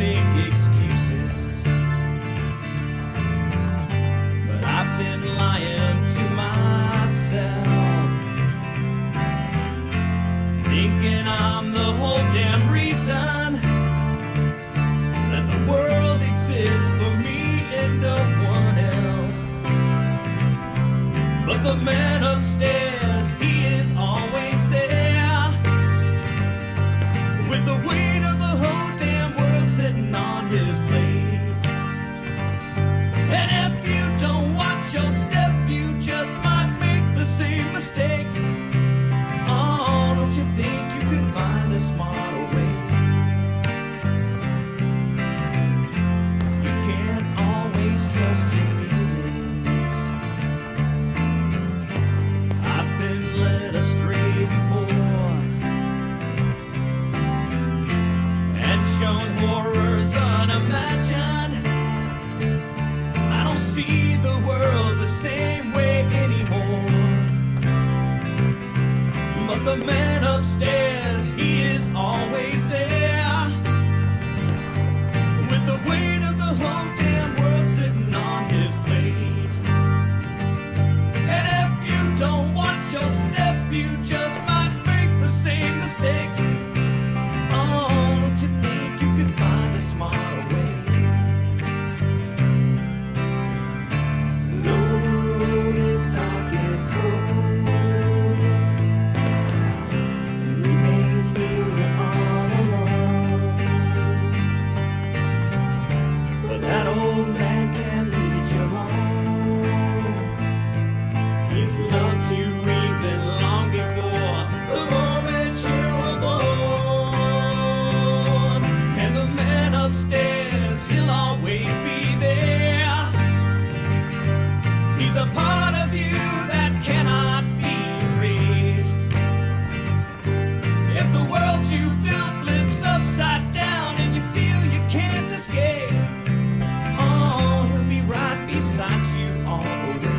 make excuses, but I've been lying to myself, thinking I'm the whole damn reason that the world exists for me and no one else. But the man upstairs, he is always there, with the weight of the whole damn world sitting on his plate. And if you don't watch your step, you just might make the same mistakes. Oh, don't you think you could find a smarter way? You can't always trust your feelings. I've been led astray before and shown horrors unimagined. I don't see the world the same way anymore. But the man upstairs, he is always there, with the weight of the whole damn world sitting on his plate. And if you don't watch your step, you just might make the same mistakes. Oh, don't you think you could find a smarter way? Though the road is dark and cold, and you may feel you're all alone, but that old man can lead you home. He's loved you even long before the moment you were born. And the man upstairs, he'll always be there. He's a part of you that cannot be erased. If the world you built flips upside down and you feel you can't escape, oh, he'll be right beside you all the way.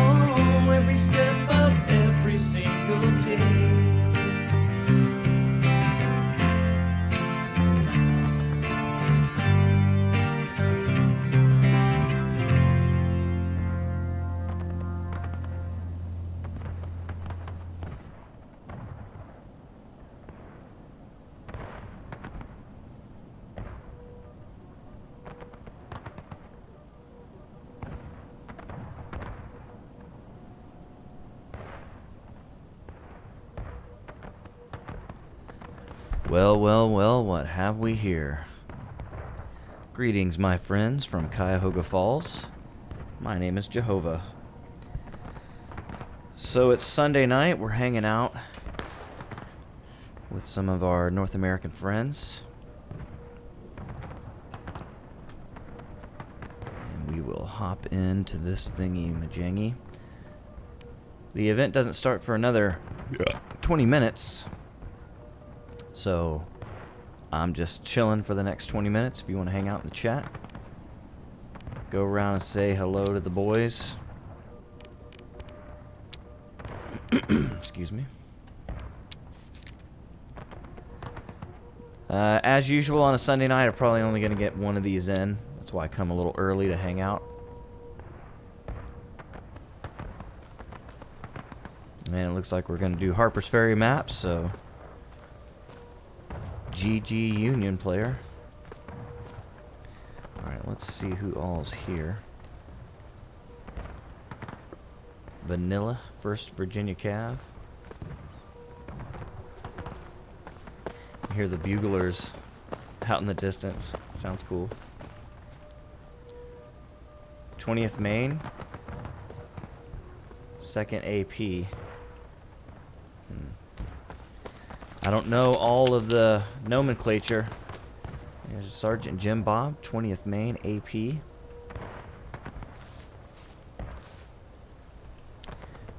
Oh, every step of every single day. Well, well, well, what have we here? Greetings, my friends from Cuyahoga Falls. My name is JOEHOVA. So it's Sunday night. We're hanging out with some of our North American friends. And we will hop into this thingy-majangy. The event doesn't start for another 20 minutes. So I'm just chilling for the next 20 minutes. If you want to hang out in the chat, go around and say hello to the boys. Excuse me. As usual on a Sunday night, I'm probably only going to get one of these in. That's why I come a little early to hang out. And it looks like we're going to do Harper's Ferry maps, so GG Union player. Alright, let's see who all's here. Vanilla, 1st Virginia Cav. You hear the buglers out in the distance. Sounds cool. 20th Maine. 2nd AP. I don't know all of the nomenclature. There's Sergeant Jim Bob, 20th Maine, AP.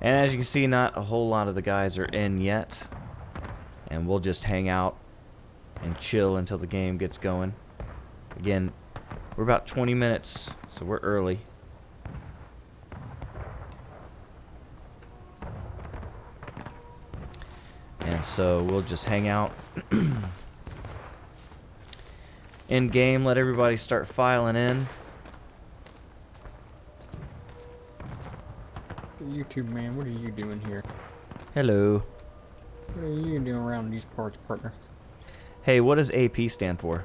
And as you can see, not a whole lot of the guys are in yet. And we'll just hang out and chill until the game gets going. Again, we're about 20 minutes, so we're early. And so we'll just hang out in game. Let everybody start filing in. YouTube man, what are you doing here? Hello. What are you doing around these parts, partner? Hey, what does AP stand for?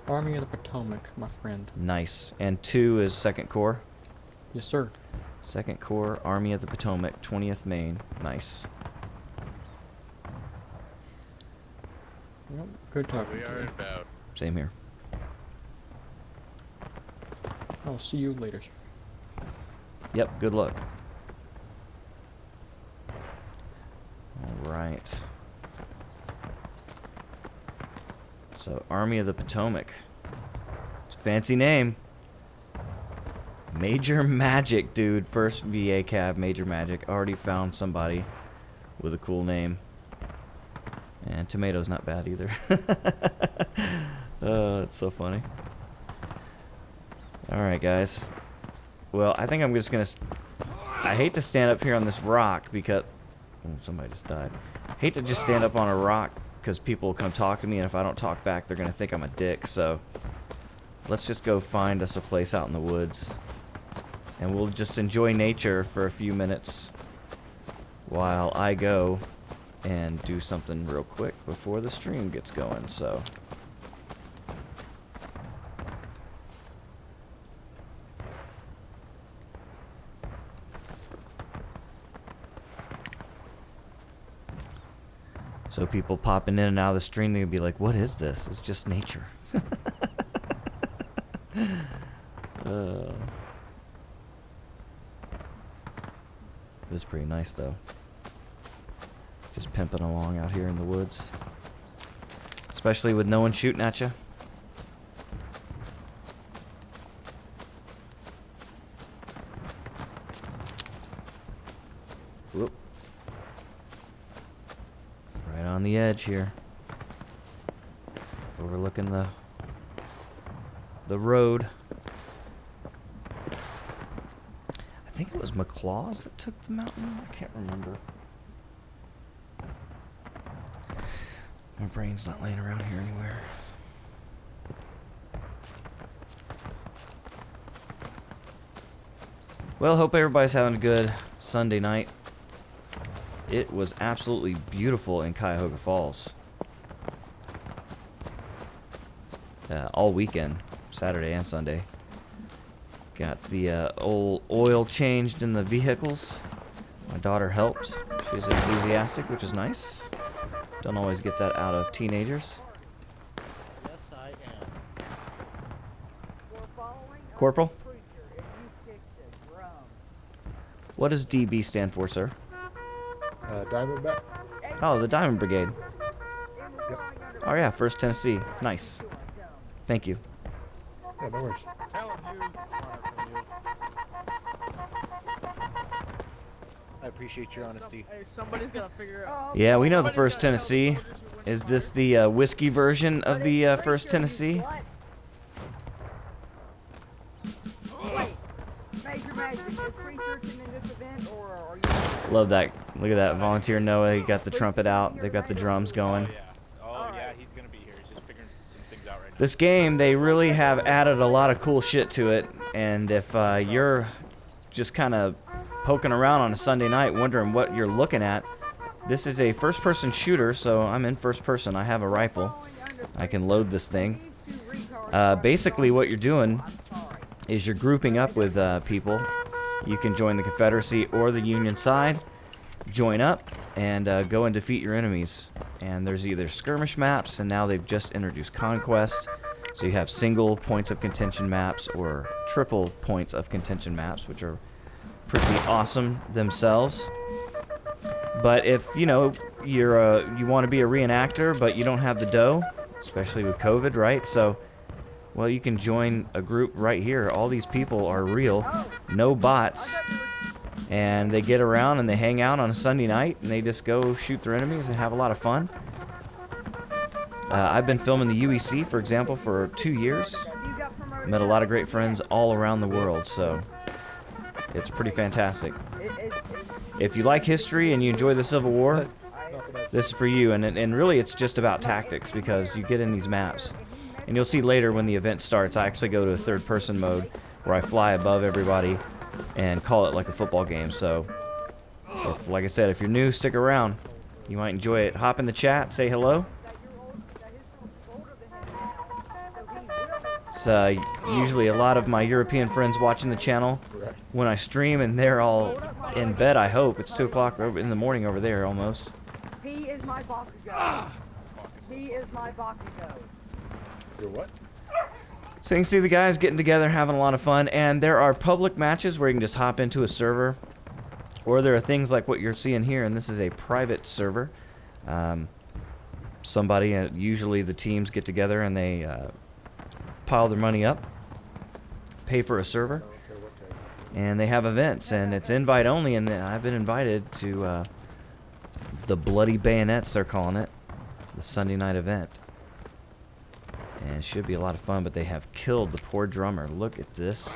Army of the Potomac, my friend. Nice. And 2 is 2nd Corps. Yes, sir. 2nd Corps, Army of the Potomac, 20th Maine. Nice. Yep, good talking We to are you. about. Same here. I'll see you later. Yep, good luck. Alright. So, Army of the Potomac. It's a fancy name. Major Magic, dude. First VA cab, Major Magic. Already found somebody with a cool name. And Tomato's not bad either. Oh, it's so funny. Alright, guys. Well, I think I'm just gonna... I hate to stand up here on this rock because... Oh, somebody just died. Hate to just stand up on a rock because people will come talk to me, and if I don't talk back, they're gonna think I'm a dick, so... Let's just go find us a place out in the woods. And we'll just enjoy nature for a few minutes while I go and do something real quick before the stream gets going, so... So people popping in and out of the stream, they'll be like, what is this? It's just nature. It was pretty nice, though. Just pimping along out here in the woods. Especially with no one shooting at you. Whoop. Right on the edge here. Overlooking the road. I think it was McClaw's that took the mountain. I can't remember. My brain's not laying around here anywhere. Well, hope everybody's having a good Sunday night. It was absolutely beautiful in Cuyahoga Falls. All weekend, Saturday and Sunday. Got the old oil changed in the vehicles. My daughter helped. She was enthusiastic, which is nice. Don't always get that out of teenagers. Yes, I am. Corporal? What does DB stand for, sir? Diamondback. Oh, the Diamond Brigade. Yep. Oh yeah, 1st Tennessee. Nice. Thank you. Yeah, no worries. Tell him use from you. I appreciate your honesty. Hey, somebody's gotta figure out. Yeah, we know the 1st Tennessee. Is this the whiskey version of the 1st Tennessee? Major Magic is researching in this event, or are you... Love that. Look at that. Volunteer Noah. He got the trumpet out. They've got the drums going. Oh yeah, he's gonna be here. He's just figuring some things out right now. This game, they really have added a lot of cool shit to it. And if you're just kind of poking around on a Sunday night wondering what you're looking at, this is a first-person shooter, so I'm in first person. I have a rifle. I can load this thing. Basically, what you're doing is you're grouping up with people. You can join the Confederacy or the Union side, join up, and go and defeat your enemies. And there's either skirmish maps, and now they've just introduced Conquest. So you have single points of contention maps or triple points of contention maps, which are pretty awesome themselves. But if, you know, you want to be a reenactor, but you don't have the dough, especially with COVID, right? So... well, you can join a group right here. All these people are real, no bots, and they get around and they hang out on a Sunday night and they just go shoot their enemies and have a lot of fun. I've been filming the UEC, for example, for 2 years. Met a lot of great friends all around the world, so it's pretty fantastic. If you like history and you enjoy the Civil War, this is for you. And really, it's just about tactics because you get in these maps. And you'll see later when the event starts, I actually go to a third-person mode where I fly above everybody and call it like a football game. So, like I said, if you're new, stick around. You might enjoy it. Hop in the chat, say hello. It's usually a lot of my European friends watching the channel when I stream, and they're all in bed, I hope. It's 2 o'clock in the morning over there, almost. He is my Bakugo. He is my Bakugo. Your what? So you can see the guys getting together, having a lot of fun, and there are public matches where you can just hop into a server, or there are things like what you're seeing here, and this is a private server. Somebody, usually the teams get together and they pile their money up, pay for a server, and they have events, and it's invite only, and I've been invited to the Bloody Bayonets, they're calling it, the Sunday night event. And it should be a lot of fun, but they have killed the poor drummer. Look at this.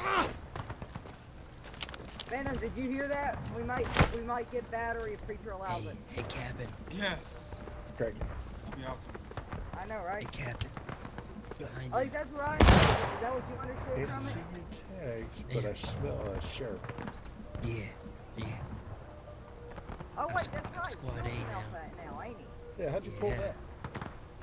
Phantom, did you hear that? We might get battery if Preacher allows it. Hey, Captain. Yes. Okay. That'd be awesome. I know, right? Hey, Captain. Behind Oh, you. that's right. Is that what you understood Didn't from see it? your tags, but I smell a shirt. Yeah, yeah. Oh, wait, I'm that's right. squad He A smells now. that now, ain't he? Yeah, how'd you pull Yeah. that?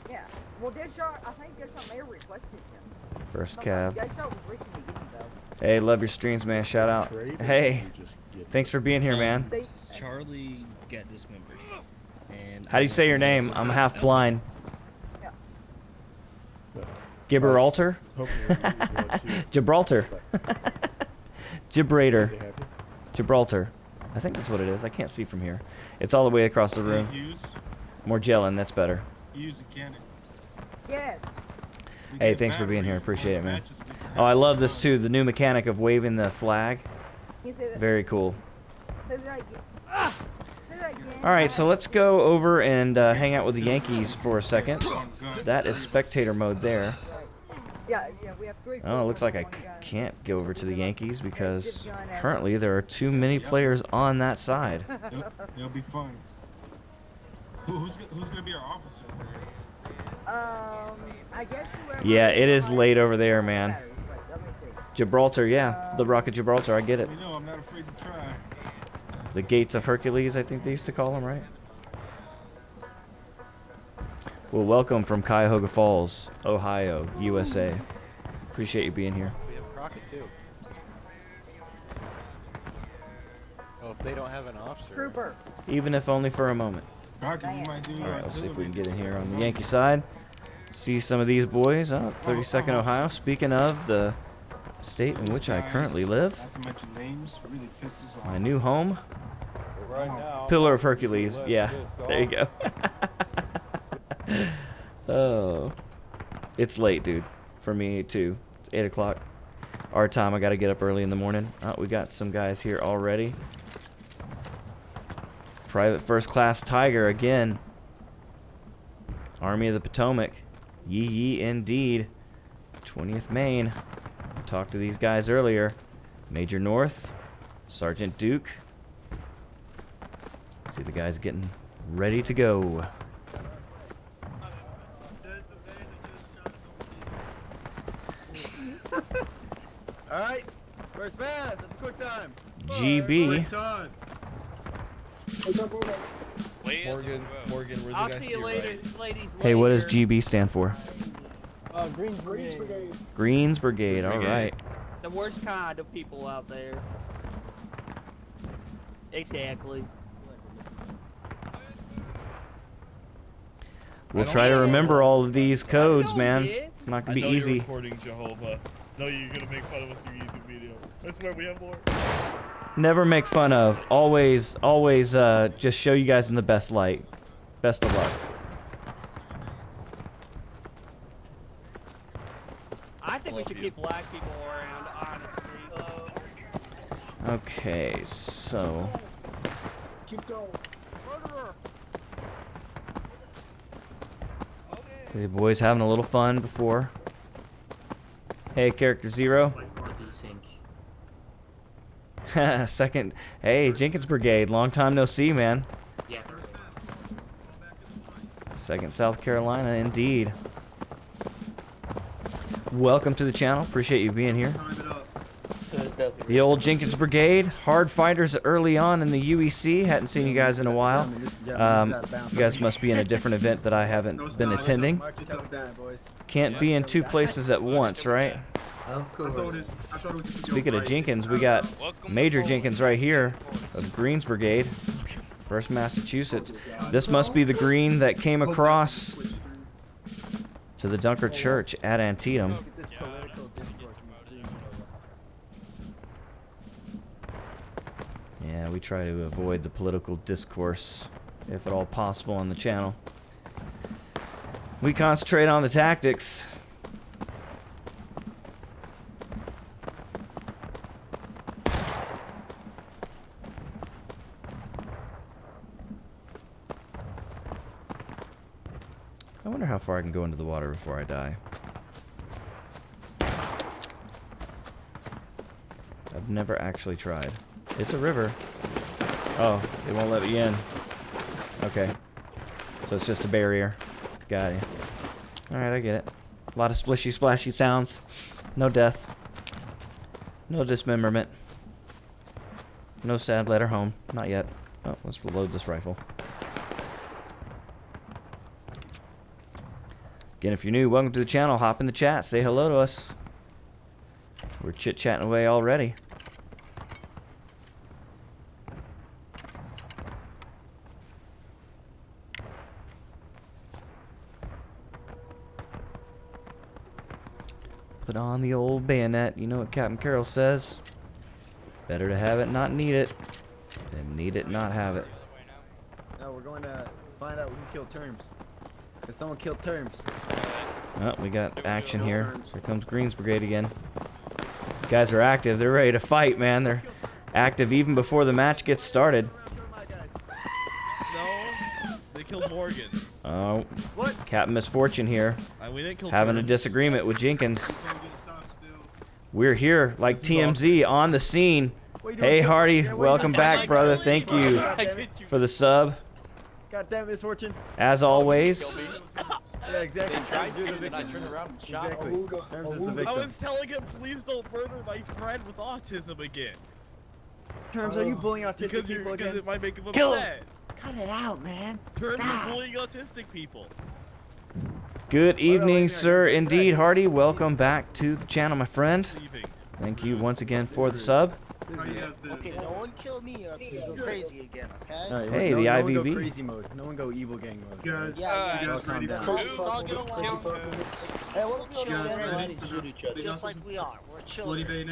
Yeah. Well, Deadshot, I think Deadshot may have requested him. First cab. Deadshot was recently getting though. Hey, love your streams, man. Shout out. Trade or Hey, did you just get thanks for being here, man. They, Charlie got dismembered. And How do you say your name? I'm half blind. it? Gibraltar? Hopefully we use one too. Gibraltar. Gibrator. They have it. Gibraltar. I think that's what it is. I can't see from here. It's all the way across the room. Use Morgellon, that's better. a cannon. yes. We Hey, get thanks for being here. batteries, Appreciate it, man. matches, we can Oh, I have love this fun. too. The new mechanic of waving the flag. Can you say that? Very cool. Say that again. Say that again. All right, so let's go over and hang out with the Yankees for a second. That is spectator mode there. Yeah, we have three. Oh, it looks like I can't go over to the Yankees because currently there are too many players on that side. It'll be fun. Who's gonna be our officer for here? I guess whoever. Yeah, it is late over there, man. Let me see. Gibraltar, yeah, the Rock of Gibraltar, I get it. You know, I'm not afraid to try. The Gates of Hercules, I think they used to call them, right? Well, welcome from Cuyahoga Falls, Ohio, USA. Appreciate you being here. We have Crockett too. Oh, if they don't have an officer. Trooper. Even if only for a moment. Rocket, we might do All right, let's see if we can get in here on the artillery. Yankee side. See some of these boys. Oh, 32nd Ohio. Speaking of the state in which I currently live, Not to mention names, really pisses off. my new home, Right now, Pillar of Hercules. Yeah, there you go. Oh, it's late, dude. For me too. It's 8 o'clock. Our time. I got to get up early in the morning. Oh, we got some guys here already. Private First Class Tiger again. Army of the Potomac. Yee yee indeed. 20th Maine. Talked to these guys earlier. Major North. Sergeant Duke. See the guys getting ready to go. all right. Where's fast? It's quick time. GB. time. Morgan, Morgan, we're I'll see you later, ladies. Hey, what does later. GB stand for? Greens Brigade. Greens Brigade. All right. The worst kind of people out there. Exactly. We'll try to remember all of these codes, No, man. yeah. It's not I gonna be know easy. You're recording JOEHOVA. No, you're gonna make fun of us in your YouTube video. I swear we have more. Never make fun of. Always just show you guys in the best light. Best of luck. I think we should keep black people around, honestly. Okay, so Keep going. the boys having a little fun before. Hey, character 0. Second. Hey, Jenkins Brigade. Long time no see, man. Yeah. Second South Carolina, indeed. welcome to the channel. Appreciate you being here. The old Jenkins Brigade, hard fighters early on in the UEC. Hadn't seen you guys in a while. You guys must be in a different event that I haven't been attending. Can't be in two places at once, right? Of course. Speaking of Jenkins, we got Major Jenkins right here of Greens Brigade, 1st Massachusetts. This must be the green that came across to the Dunker Church at Antietam. Yeah, we try to avoid the political discourse, if at all possible, on the channel. We concentrate on the tactics. I wonder how far I can go into the water before I die. I've never actually tried. It's a river. Oh, they won't let me in. Okay. So it's just a barrier. Got you. Alright, I get it. A lot of splishy, splashy sounds. No death. No dismemberment. No sad letter home. Not yet. Oh, let's reload this rifle. Again, if you're new, welcome to the channel. Hop in the chat. Say hello to us. We're chit-chatting away already. Put on the old bayonet. You know what Captain Carroll says. Better to have it, not need it, than need it, not have it. No, we're going to find out who killed Terms. Because someone killed Terms. Oh, we got action here. Here comes Greens Brigade again. You guys are active. They're ready to fight, man. They're active even before the match gets started. No, they killed Morgan. Oh, what? Captain Misfortune here. We didn't kill Having a disagreement with Jenkins. We're here, like TMZ, on the scene. Hey, Hardy, welcome back, brother. Thank you for the sub. God damn Misfortune. As always. Yeah, exactly. You're the victim. I turned around and shot Exactly. him. Terms is the I victim. was telling him, please don't murder my friend with autism again. Terms, are you bullying autistic Because people again? it might make him Kill him. upset. Cut it out, man. Terms is bullying autistic people. Good evening, sir. Indeed, Hardy. Welcome back to the channel, my friend. Thank you once again for the sub. Okay, no one kill me or go crazy again, okay? Right, Hey, no, the no IVB. one go crazy mode. No one go evil gang mode. Yeah. Calm down. So let's all get along. Hey, we're chilling. Just like we are. We're chilling.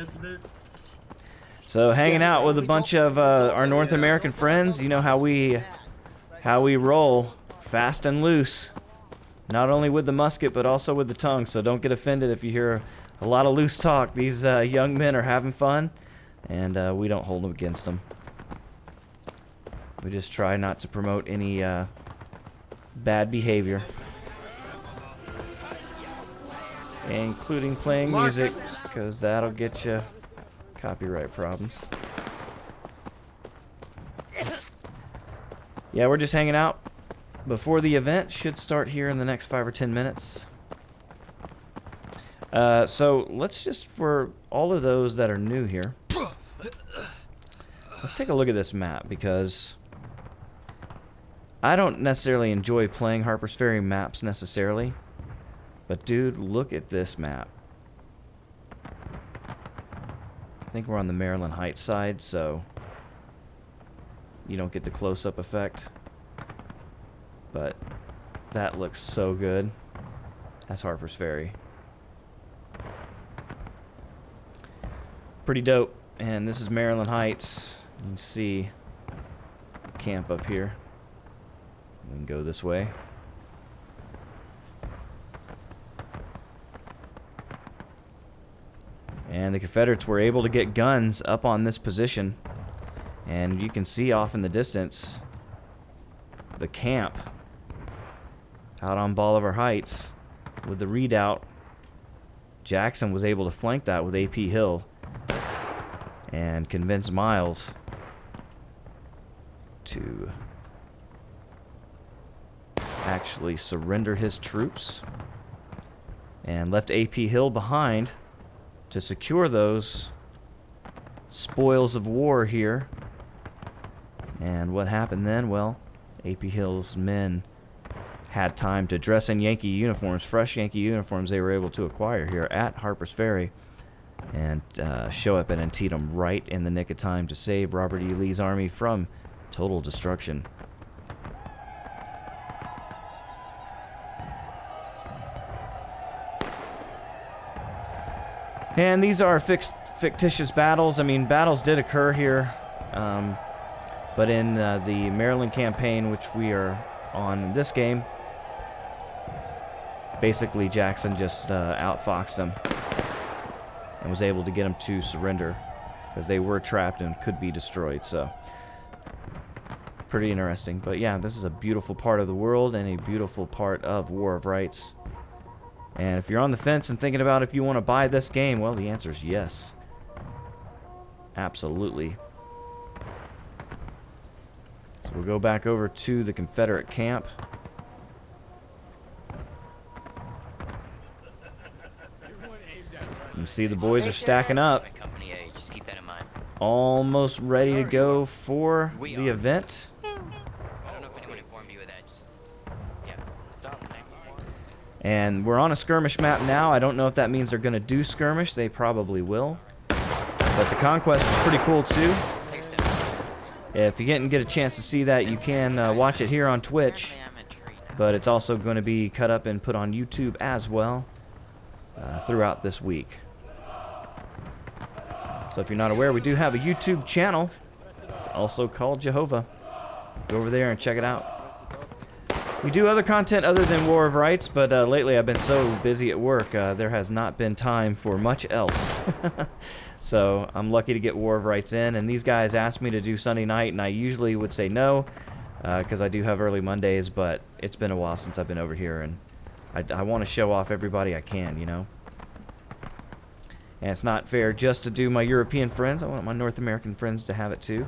So hanging out with a bunch of our North American friends. You know how we roll, fast and loose. Not only with the musket, but also with the tongue. So don't get offended if you hear a lot of loose talk. These young men are having fun, and we don't hold them against them. We just try not to promote any bad behavior, including playing music, because that'll get you copyright problems. Yeah, we're just hanging out before the event. Should start here in the next 5 or 10 minutes. So let's just, for all of those that are new here, let's take a look at this map, because I don't necessarily enjoy playing Harper's Ferry maps necessarily, but dude, look at this map. I think we're on the Maryland Heights side, so you don't get the close-up effect, but that looks so good. That's Harper's Ferry. Pretty dope. And this is Maryland Heights. You can see camp up here. We can go this way. And the Confederates were able to get guns up on this position. And you can see off in the distance the camp out on Bolivar Heights with the redoubt. Jackson was able to flank that with AP Hill and convince Miles to actually surrender his troops. and left AP Hill behind to secure those spoils of war here. And what happened then? Well, AP Hill's men had time to dress in Yankee uniforms, fresh Yankee uniforms they were able to acquire here at Harper's Ferry, and show up at Antietam right in the nick of time to save Robert E. Lee's army from total destruction. And these are fictitious battles. I mean, battles did occur here, but in the Maryland campaign, which we are on in this game, basically Jackson just outfoxed them and was able to get them to surrender because they were trapped and could be destroyed. So pretty interesting. But yeah, this is a beautiful part of the world and a beautiful part of War of Rights. And if you're on the fence and thinking about if you want to buy this game, well, the answer is yes. Absolutely. So we'll go back over to the Confederate camp. You can see the boys are stacking up. Almost ready to go for the event. And we're on a skirmish map now. I don't know if that means they're going to do skirmish. They probably will. But the conquest is pretty cool too. If you didn't get a chance to see that, you can watch it here on Twitch. But it's also going to be cut up and put on YouTube as well throughout this week. So if you're not aware, we do have a YouTube channel, also called JOEHOVA. Go over there and check it out. We do other content other than War of Rights, but lately I've been so busy at work, there has not been time for much else. So I'm lucky to get War of Rights in, and these guys asked me to do Sunday night, and I usually would say no, because I do have early Mondays, but it's been a while since I've been over here, and I want to show off everybody I can, you know. And it's not fair just to do my European friends. I want my North American friends to have it too.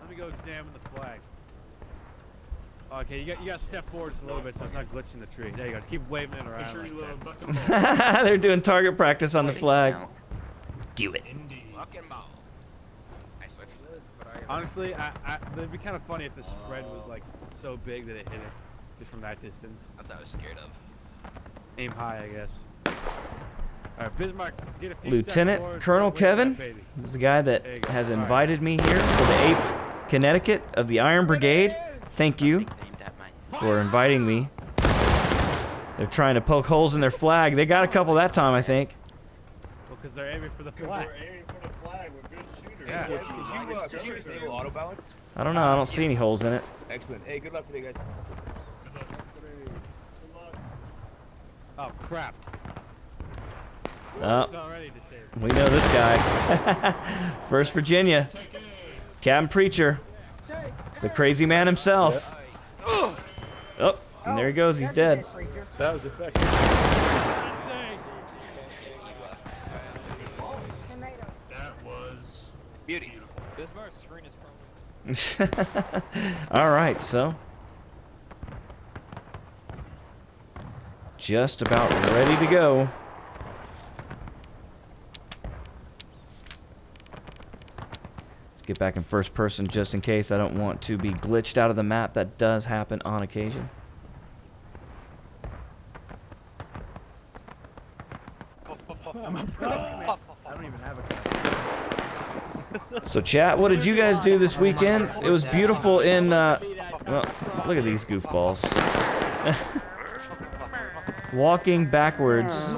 Let me go examine the flag. Okay, you got to step forward just a little bit so it's not glitching the tree. There you go. Just keep waving it around. They're doing target practice on the flag. Do it. Honestly, it'd be kind of funny if the spread was like so big that it hit it just from that distance. That's what I was scared of. Aim high, I guess. Alright, Bismarck, get a few Lieutenant forward, Colonel start waving Kevin, that baby. this is the guy that has invited me here. So the 8th Connecticut of the Iron Brigade, thank you for inviting me. They're trying to poke holes in their flag. They got a couple that time, I think. Well, because they're aiming for the flag. We're aiming for the flag. We're good shooters. Yeah. Could you disable auto balance? I don't know. I don't see any holes in it. Excellent. Hey, good luck today, guys. Oh, crap. Oh, It's already disabled. we know this guy. 1st Virginia. Captain Preacher. The crazy man himself. Oh, and there he goes. He's dead. That was effective. That was beauty. Bismarck's screen is probably... All right, so just about ready to go. Let's get back in first person just in case I don't want to be glitched out of the map. That does happen on occasion. I don't even have a gun. So chat, what did you guys do this weekend? It was beautiful in, well, look at these goofballs. Walking backwards.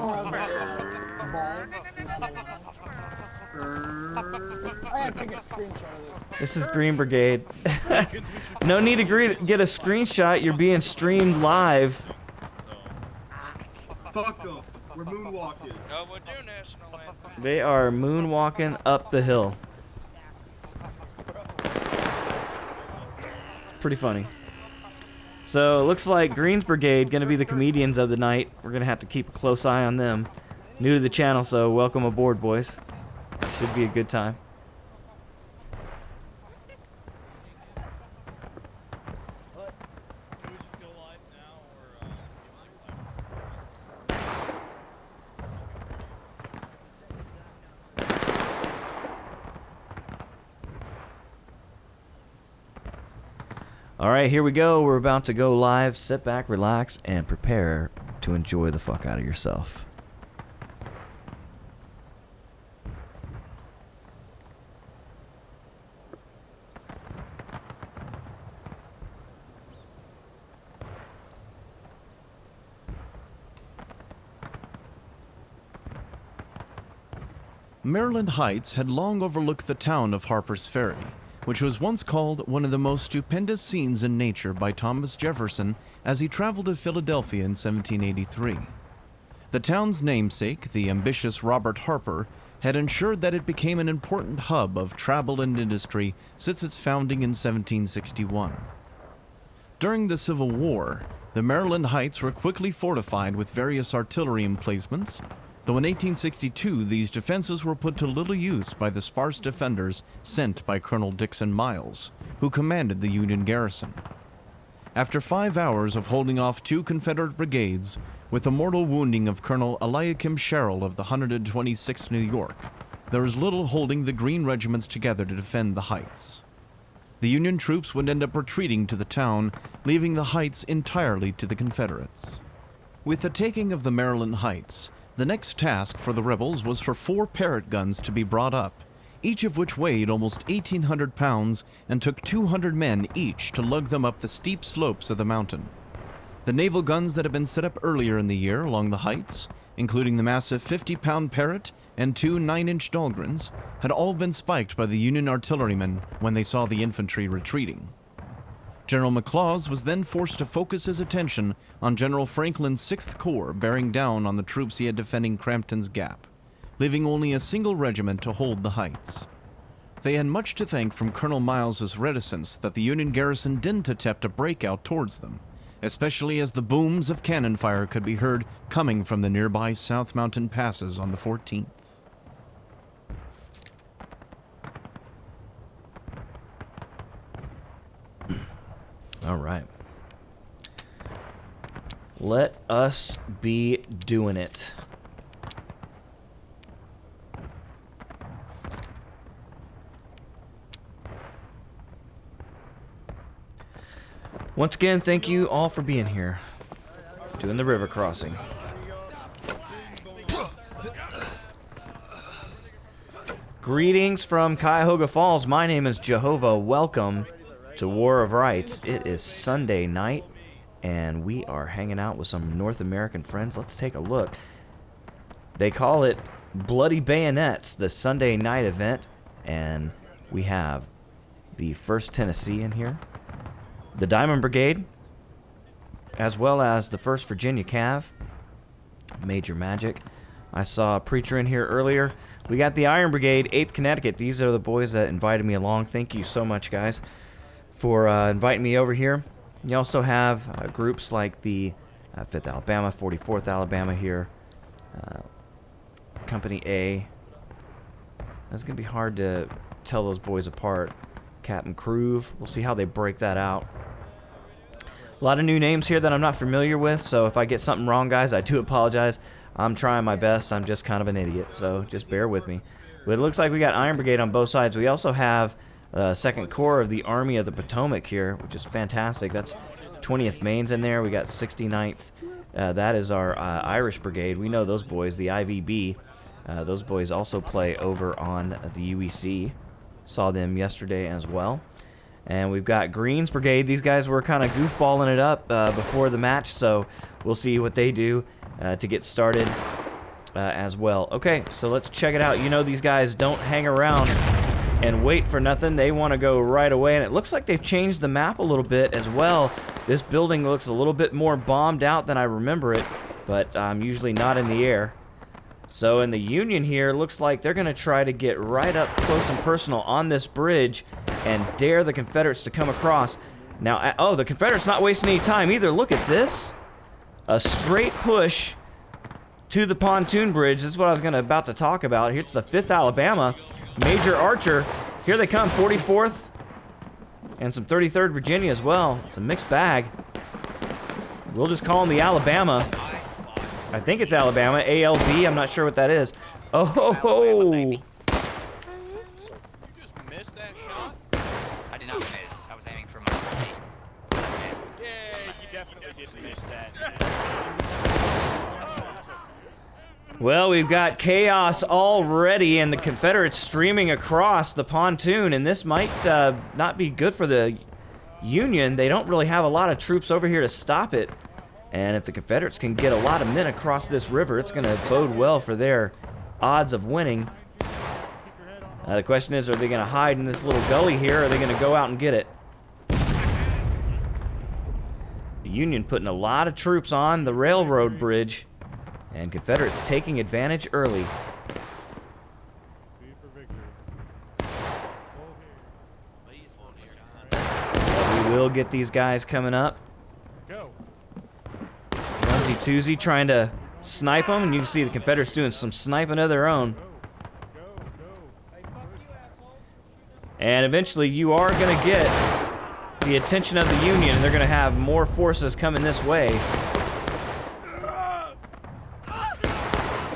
This is Green Brigade. No need to get a screenshot. You're being streamed live. Fuck them. We're moonwalking. No, we'll do national anthem. They are moonwalking up the hill. Pretty funny. So it looks like Green's Brigade gonna be the comedians of the night. We're gonna have to keep a close eye on them. New to the channel, so welcome aboard, boys. Should be a good time. Alright, here we go. We're about to go live. Sit back, relax, and prepare to enjoy the fuck out of yourself. Maryland Heights had long overlooked the town of Harper's Ferry, which was once called one of the most stupendous scenes in nature by Thomas Jefferson as he traveled to Philadelphia in 1783. The town's namesake, the ambitious Robert Harper, had ensured that it became an important hub of travel and industry since its founding in 1761. During the Civil War, the Maryland Heights were quickly fortified with various artillery emplacements, though in 1862 these defenses were put to little use by the sparse defenders sent by Colonel Dixon Miles, who commanded the Union garrison. After 5 hours of holding off 2 Confederate brigades, with the mortal wounding of Colonel Eliakim Sherrill of the 126th New York, there was little holding the Green regiments together to defend the Heights. The Union troops would end up retreating to the town, leaving the Heights entirely to the Confederates. With the taking of the Maryland Heights, the next task for the rebels was for 4 Parrott guns to be brought up, each of which weighed almost 1,800 pounds and took 200 men each to lug them up the steep slopes of the mountain. The naval guns that had been set up earlier in the year along the heights, including the massive 50-pound Parrott and 2 9-inch Dahlgrens, had all been spiked by the Union artillerymen when they saw the infantry retreating. General McLaws was then forced to focus his attention on General Franklin's 6th Corps bearing down on the troops he had defending Crampton's Gap, leaving only a single regiment to hold the heights. They had much to thank from Colonel Miles's reticence that the Union garrison didn't attempt a breakout towards them, especially as the booms of cannon fire could be heard coming from the nearby South Mountain passes on the 14th. All right. Let us be doing it. Once again, thank you all for being here. Doing the river crossing. Greetings from Cuyahoga Falls. My name is JOEHOVA. Welcome to War of Rights. It is Sunday night, and we are hanging out with some North American friends. Let's take a look. They call it Bloody Bayonets, the Sunday night event, and we have the 1st Tennessee in here, the Diamond Brigade, as well as the 1st Virginia Cav, Major Magic. I saw a preacher in here earlier. We got the Iron Brigade, 8th Connecticut. These are the boys that invited me along. Thank you so much, guys, for inviting me over here. You also have groups like the 5th Alabama, 44th Alabama here, Company A. It's going to be hard to tell those boys apart. Captain Cruve, we'll see how they break that out. A lot of new names here that I'm not familiar with, so if I get something wrong, guys, I do apologize. I'm trying my best. I'm just kind of an idiot, so just bear with me. But it looks like we got Iron Brigade on both sides. We also have 2nd Corps of the Army of the Potomac here, which is fantastic. That's 20th Maine's in there. We got 69th. That is our Irish Brigade. We know those boys, the IVB. Those boys also play over on the UEC. Saw them yesterday as well. And we've got Green's Brigade. These guys were kind of goofballing it up before the match, so we'll see what they do to get started as well. Okay, so let's check it out. You know these guys don't hang around and wait for nothing. They want to go right away, and it looks like they've changed the map a little bit as well. This building looks a little bit more bombed out than I remember it, but I'm usually not in the air. So in the Union here, looks like they're going to try to get right up close and personal on this bridge and dare the Confederates to come across. Now, oh, the Confederates not wasting any time either. Look at this. A straight push to the pontoon bridge. This is what I was about to talk about. Here's the 5th Alabama. Major Archer. Here they come, 44th. And some 33rd Virginia as well. It's a mixed bag. We'll just call them the Alabama. I think it's Alabama. ALB, I'm not sure what that is. Oh, ho, ho. You just missed that shot? I did not miss. I was aiming for my definitely didn't miss that. Well, we've got chaos already, and the Confederates streaming across the pontoon, and this might not be good for the Union. They don't really have a lot of troops over here to stop it, and if the Confederates can get a lot of men across this river, it's going to bode well for their odds of winning. The question is, are they going to hide in this little gully here, or are they going to go out and get it? The Union putting a lot of troops on the railroad bridge, and Confederates taking advantage early. But we will get these guys coming up. Onesie-twosie trying to snipe them, and you can see the Confederates doing some sniping of their own. And eventually you are going to get the attention of the Union, and they're going to have more forces coming this way.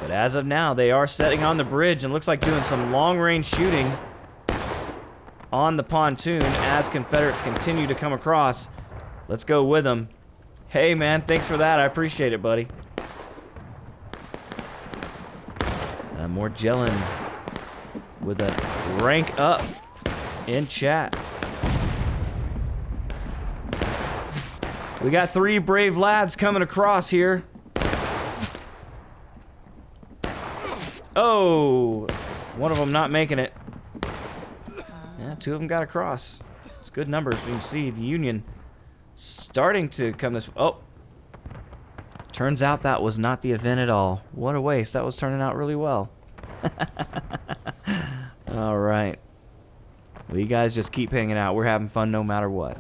But as of now, they are setting on the bridge and looks like doing some long-range shooting on the pontoon as Confederates continue to come across. Let's go with them. Hey, man, thanks for that. I appreciate it, buddy. More gelling with a rank up in chat. We got 3 brave lads coming across here. Oh, one of them not making it. Yeah, 2 of them got across. It's good numbers. We can see the Union starting to come this way. Oh, turns out that was not the event at all. What a waste. That was turning out really well. All right. Well, you guys just keep hanging out. We're having fun no matter what.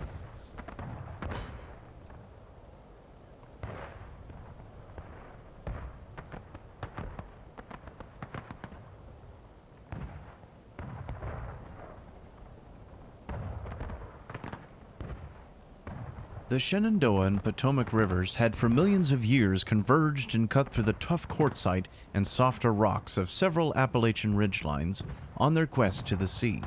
The Shenandoah and Potomac rivers had for millions of years converged and cut through the tough quartzite and softer rocks of several Appalachian ridgelines on their quest to the sea.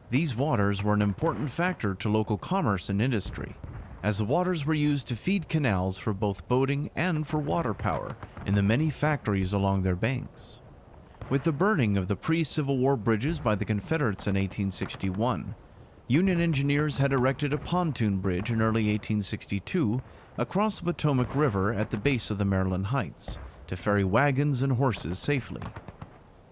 These waters were an important factor to local commerce and industry, as the waters were used to feed canals for both boating and for water power in the many factories along their banks. With the burning of the pre-Civil War bridges by the Confederates in 1861, Union engineers had erected a pontoon bridge in early 1862 across the Potomac River at the base of the Maryland Heights to ferry wagons and horses safely.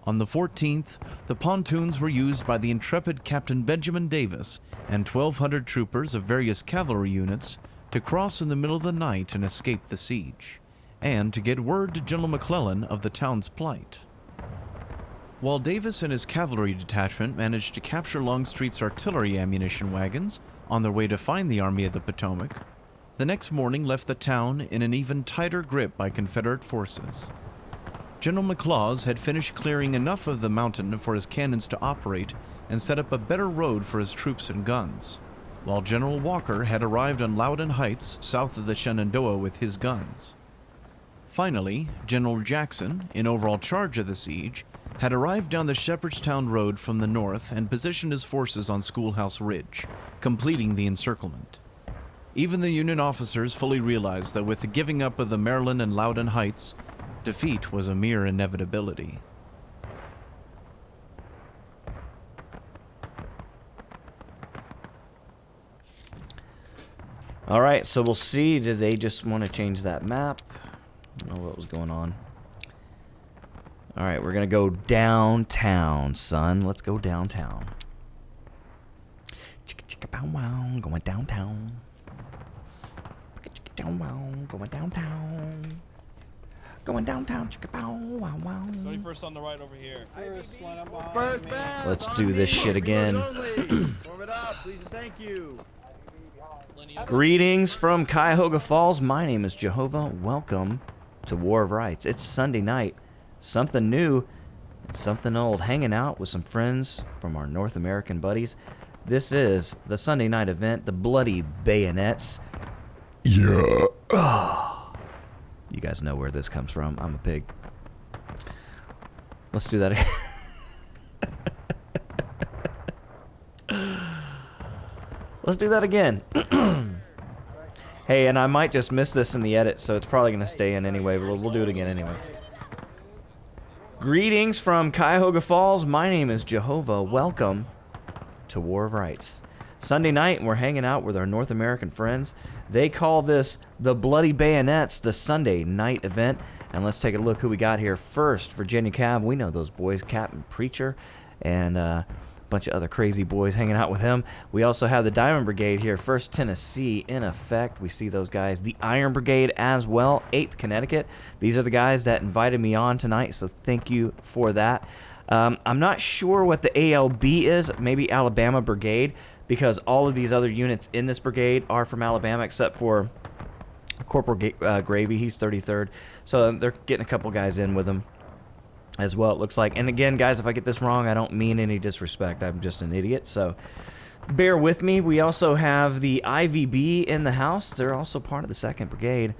On the 14th, the pontoons were used by the intrepid Captain Benjamin Davis and 1,200 troopers of various cavalry units to cross in the middle of the night and escape the siege, and to get word to General McClellan of the town's plight. While Davis and his cavalry detachment managed to capture Longstreet's artillery ammunition wagons on their way to find the Army of the Potomac, the next morning left the town in an even tighter grip by Confederate forces. General McLaws had finished clearing enough of the mountain for his cannons to operate and set up a better road for his troops and guns, while General Walker had arrived on Loudon Heights south of the Shenandoah with his guns. Finally, General Jackson, in overall charge of the siege, had arrived down the Shepherdstown Road from the north and positioned his forces on Schoolhouse Ridge, completing the encirclement. Even the Union officers fully realized that with the giving up of the Maryland and Loudon Heights, defeat was a mere inevitability. All right, so we'll see. Did they just want to change that map? I don't know what was going on. All right, we're going to go downtown, son. Let's go downtown. Chicka chicka bow wow, going downtown. Chicka chicka down wow, going downtown. Going downtown, chicka bow wow wow. 31st on the right over here. First man. Let's do this shit again. Warm it up, please and thank you. Greetings from Cuyahoga Falls. My name is JOEHOVA. Welcome to War of Rights. It's Sunday night. Something new and something old. Hanging out with some friends from our North American buddies. This is the Sunday night event, the Bloody Bayonets. Yeah. Oh. You guys know where this comes from. I'm a pig. Let's do that again. Let's do that again. Hey, and I might just miss this in the edit, so it's probably going to stay in anyway, but we'll do it again anyway. Greetings from Cuyahoga Falls. My name is JOEHOVA. Welcome to War of Rights. Sunday night, and we're hanging out with our North American friends. They call this the Bloody Bayonets, the Sunday night event. And let's take a look who we got here. First, Virginia Cav. We know those boys, Captain Preacher, and a bunch of other crazy boys hanging out with him. We also have the Diamond Brigade here. First Tennessee in effect. We see those guys. The Iron Brigade as well. 8th Connecticut. These are the guys that invited me on tonight, so thank you for that. I'm not sure what the ALB is. Maybe Alabama Brigade, because all of these other units in this brigade are from Alabama except for Corporal Gravy. He's 33rd. So they're getting a couple guys in with them as well, it looks like. And again, guys, if I get this wrong, I don't mean any disrespect. I'm just an idiot, so bear with me. We also have the IVB in the house. They're also part of the 2nd Brigade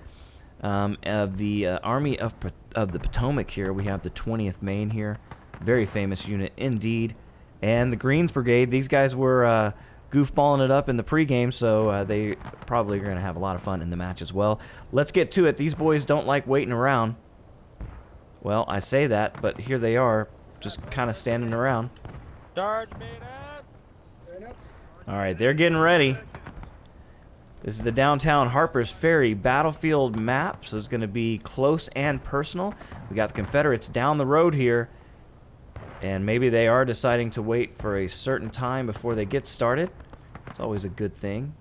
of the Army of the Potomac here. We have the 20th Maine here. Very famous unit indeed. And the Greens Brigade, these guys were goofballing it up in the pregame, so they probably are going to have a lot of fun in the match as well. Let's get to it. These boys don't like waiting around. Well, I say that, but here they are, just kind of standing around. Charge bayonets! All right, they're getting ready. This is the downtown Harper's Ferry battlefield map, so it's going to be close and personal. We got the Confederates down the road here, and maybe they are deciding to wait for a certain time before they get started. It's always a good thing.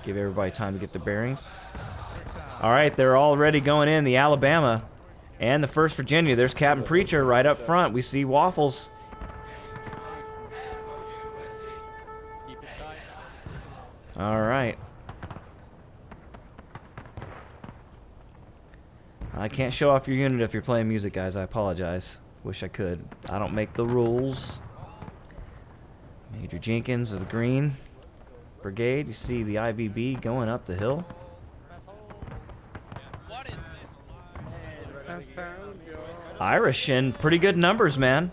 Give everybody time to get their bearings. All right, they're already going in, the Alabama and the 1st Virginia. There's Captain Preacher right up front. We see Waffles. All right. I can't show off your unit if you're playing music, guys. I apologize. Wish I could. I don't make the rules. Major Jenkins of the Green Brigade. You see the IVB going up the hill. Irish in pretty good numbers, man.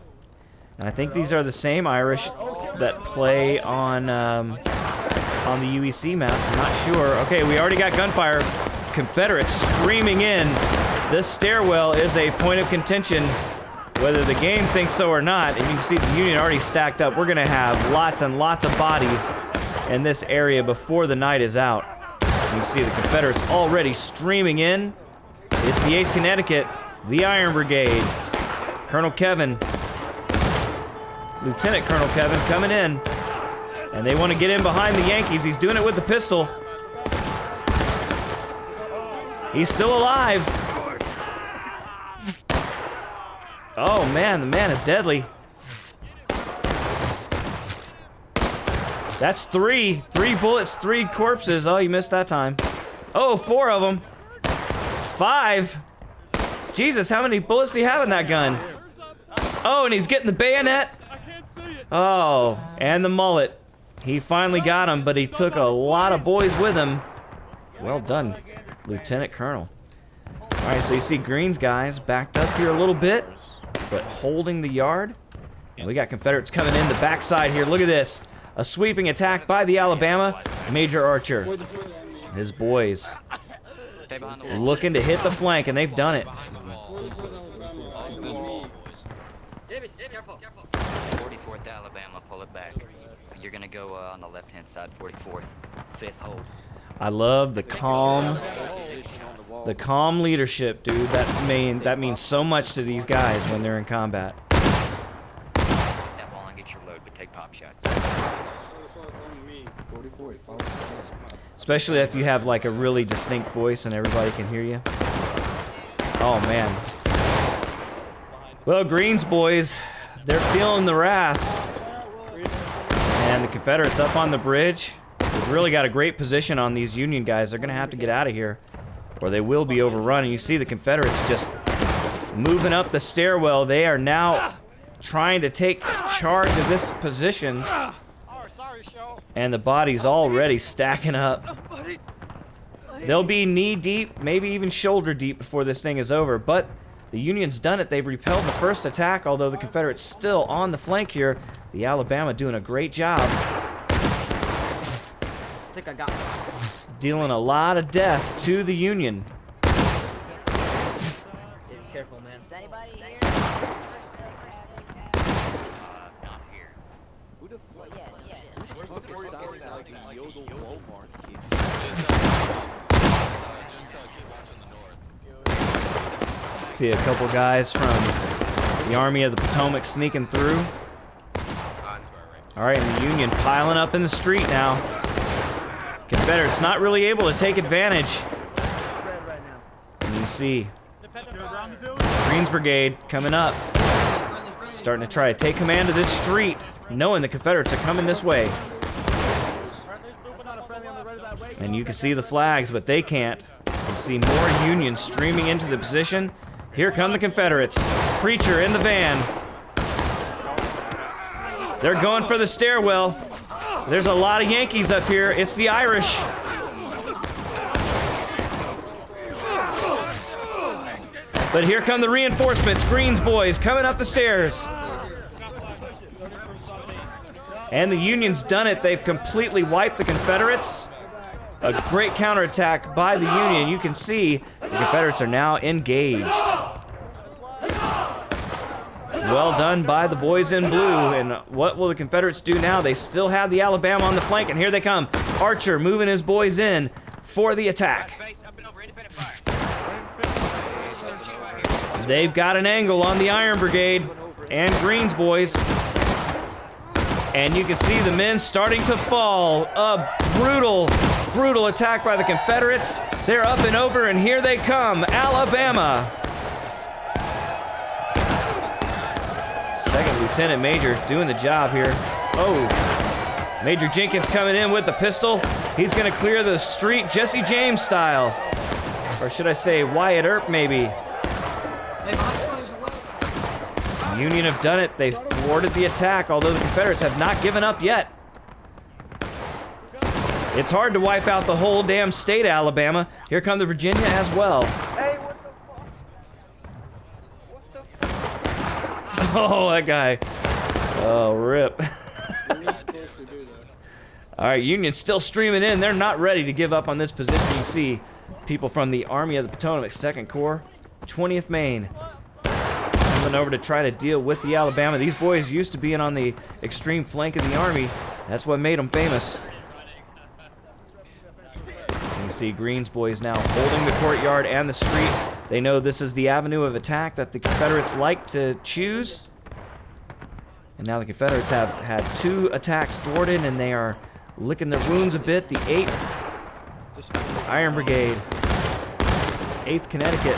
And I think these are the same Irish that play on the UEC map. I'm not sure. Okay, we already got gunfire. Confederates streaming in. This stairwell is a point of contention, whether the game thinks so or not. And you can see the Union already stacked up. We're going to have lots and lots of bodies in this area before the night is out. You can see the Confederates already streaming in. It's the 8th Connecticut, the Iron Brigade. Colonel Kevin, Lieutenant Colonel Kevin coming in. And they want to get in behind the Yankees. He's doing it with the pistol. He's still alive. Oh man, the man is deadly. That's 3 bullets, 3 corpses. Oh, you missed that time. Oh, 4 of them. 5. Jesus, how many bullets do you have in that gun? Oh, and he's getting the bayonet. Oh, and the mullet. He finally got him, but he took a lot of boys with him. Well done, Lieutenant Colonel. All right, so you see Green's guys backed up here a little bit, but holding the yard. And we got Confederates coming in the backside here. Look at this. A sweeping attack by the Alabama. Major Archer. His boys looking to hit the flank, and they've done it. Careful. 44th Alabama, pull it back. You're gonna go on the left-hand side, 44th, 5th hold. I love the calm leadership, dude. That means so much to these guys when they're in combat. That ball and get your load, but take pop shots. Especially if you have like a really distinct voice and everybody can hear you. Oh man. Well, Greens boys, they're feeling the wrath. And the Confederates up on the bridge. They've really got a great position on these Union guys. They're going to have to get out of here, or they will be overrun. And you see the Confederates just moving up the stairwell. They are now trying to take charge of this position. And the bodies already stacking up. They'll be knee deep, maybe even shoulder deep before this thing is over. But the Union's done it. They've repelled the first attack, although the Confederates still on the flank here. The Alabama doing a great job. think I got one. Dealing a lot of death to the Union. It's careful, man. Not here. Who the fuck? Where's the sound like a yodel Walmart kid? See a couple guys from the Army of the Potomac sneaking through. All right, and the Union piling up in the street now. Confederates not really able to take advantage. And you see Green's Brigade coming up, starting to try to take command of this street, knowing the Confederates are coming this way. And you can see the flags, but they can't. You see more Union streaming into the position. Here come the Confederates. Preacher in the van. They're going for the stairwell. There's a lot of Yankees up here. It's the Irish. But here come the reinforcements. Green's boys coming up the stairs. And the Union's done it. They've completely wiped the Confederates. A great counterattack by the Union. You can see the Confederates are now engaged. Well done by the boys in blue. And what will the Confederates do now? They still have the Alabama on the flank, and here they come. Archer moving his boys in for the attack. They've got an angle on the Iron Brigade and Green's boys. And you can see the men starting to fall. A brutal, brutal attack by the Confederates. They're up and over, and here they come. Alabama. Second Lieutenant Major doing the job here. Oh, Major Jenkins coming in with the pistol. He's going to clear the street Jesse James style. Or should I say Wyatt Earp, maybe. Union have done it. They thwarted the attack, although the Confederates have not given up yet. It's hard to wipe out the whole damn state of Alabama. Here come the Virginia as well. Hey, what the fuck? Oh, that guy. Oh, rip. All right, Union still streaming in. They're not ready to give up on this position. You see people from the Army of the Potomac, 2nd Corps, 20th Maine, coming over to try to deal with the Alabama. These boys used to being on the extreme flank of the Army. That's what made them famous. You see Green's boys now holding the courtyard and the street. They know this is the avenue of attack that the Confederates like to choose. And now the Confederates have had 2 attacks thwarted, and they are licking their wounds a bit. The 8th Iron Brigade, 8th Connecticut.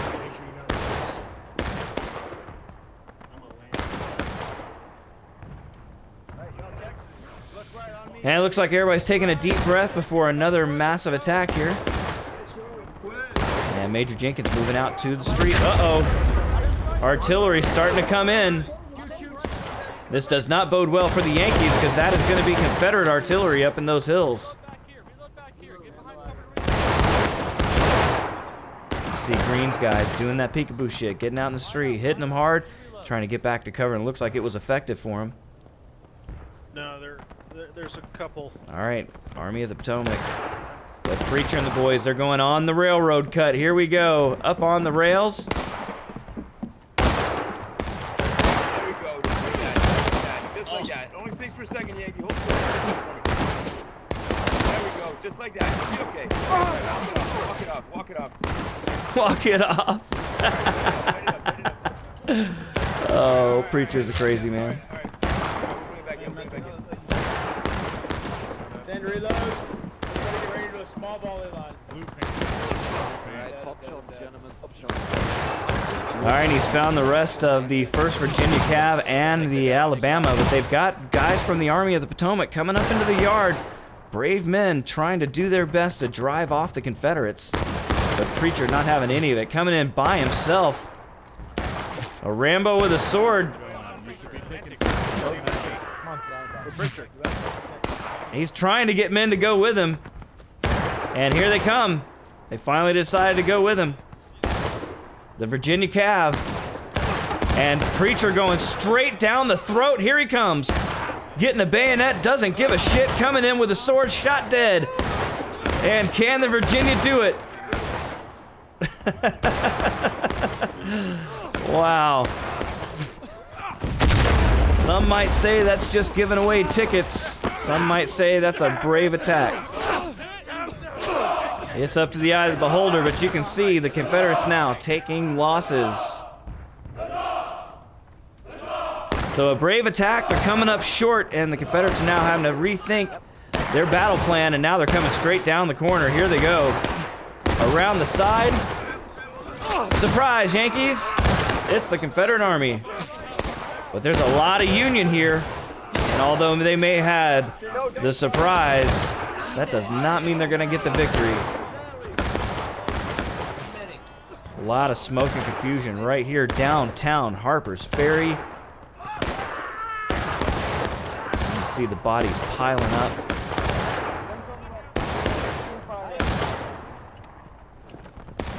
And it looks like everybody's taking a deep breath before another massive attack here. And Major Jenkins moving out to the street. Uh-oh. Artillery starting to come in. This does not bode well for the Yankees, because that is going to be Confederate artillery up in those hills. See Green's guys doing that peekaboo shit, getting out in the street, hitting them hard, trying to get back to cover, and it looks like it was effective for them. No, there's a couple. All right, Army of the Potomac. The Preacher and the boys, they're going on the railroad cut. Here we go, up on the rails. There we go, just like that. It only 6 per second, Yankee. Hold still. There we go, just like that. You'll be okay. Walk it off, walk it off. Walk it off. Oh, Preacher's a crazy man. Then reload. Everybody get ready to do a small volley line. Alright, pop shots, gentlemen, pop shots. Alright, he's found the rest of the 1st Virginia Cav and the Alabama, but they've got guys from the Army of the Potomac coming up into the yard. Brave men trying to do their best to drive off the Confederates. But Preacher not having any of it, coming in by himself. A Rambo with a sword. He's trying to get men to go with him. And here they come. They finally decided to go with him. The Virginia Cav. And Preacher going straight down the throat. Here he comes. Getting a bayonet, doesn't give a shit. Coming in with a sword, shot dead. And can the Virginia do it? Wow. Some might say that's just giving away tickets. Some might say that's a brave attack. It's up to the eye of the beholder, but you can see the Confederates now taking losses. So a brave attack, they're coming up short, and the Confederates are now having to rethink their battle plan, and now they're coming straight down the corner. Here they go. Around the side. Surprise, Yankees! It's the Confederate Army. But there's a lot of Union here, and although they may have had the surprise, that does not mean they're gonna get the victory. A lot of smoke and confusion right here downtown Harper's Ferry. You see the bodies piling up.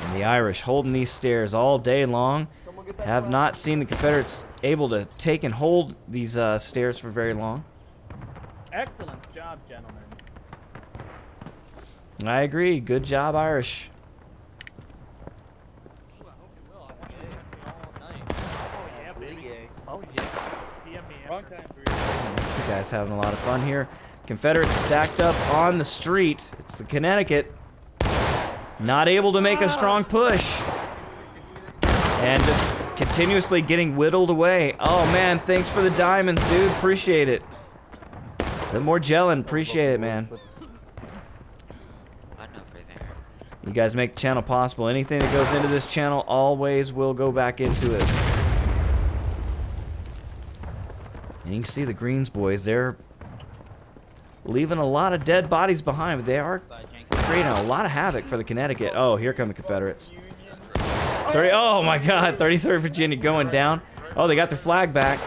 And the Irish holding these stairs all day long. Have not seen the Confederates able to take and hold these stairs for very long. Excellent job, gentlemen. I agree. Good job, Irish. Oh yeah. Wrong time. You guys having a lot of fun here. Confederates stacked up on the street. It's the Connecticut. Not able to make a strong push. And just continuously getting whittled away. Oh man, thanks for the diamonds, dude. Appreciate it. The more gelling, appreciate it, man. You guys make the channel possible. Anything that goes into this channel always will go back into it. And you can see the Greens boys, they're leaving a lot of dead bodies behind, but they are creating a lot of havoc for the Connecticut. Oh, here come the Confederates. 30, oh my God, 33rd Virginia going down. Oh, they got their flag back.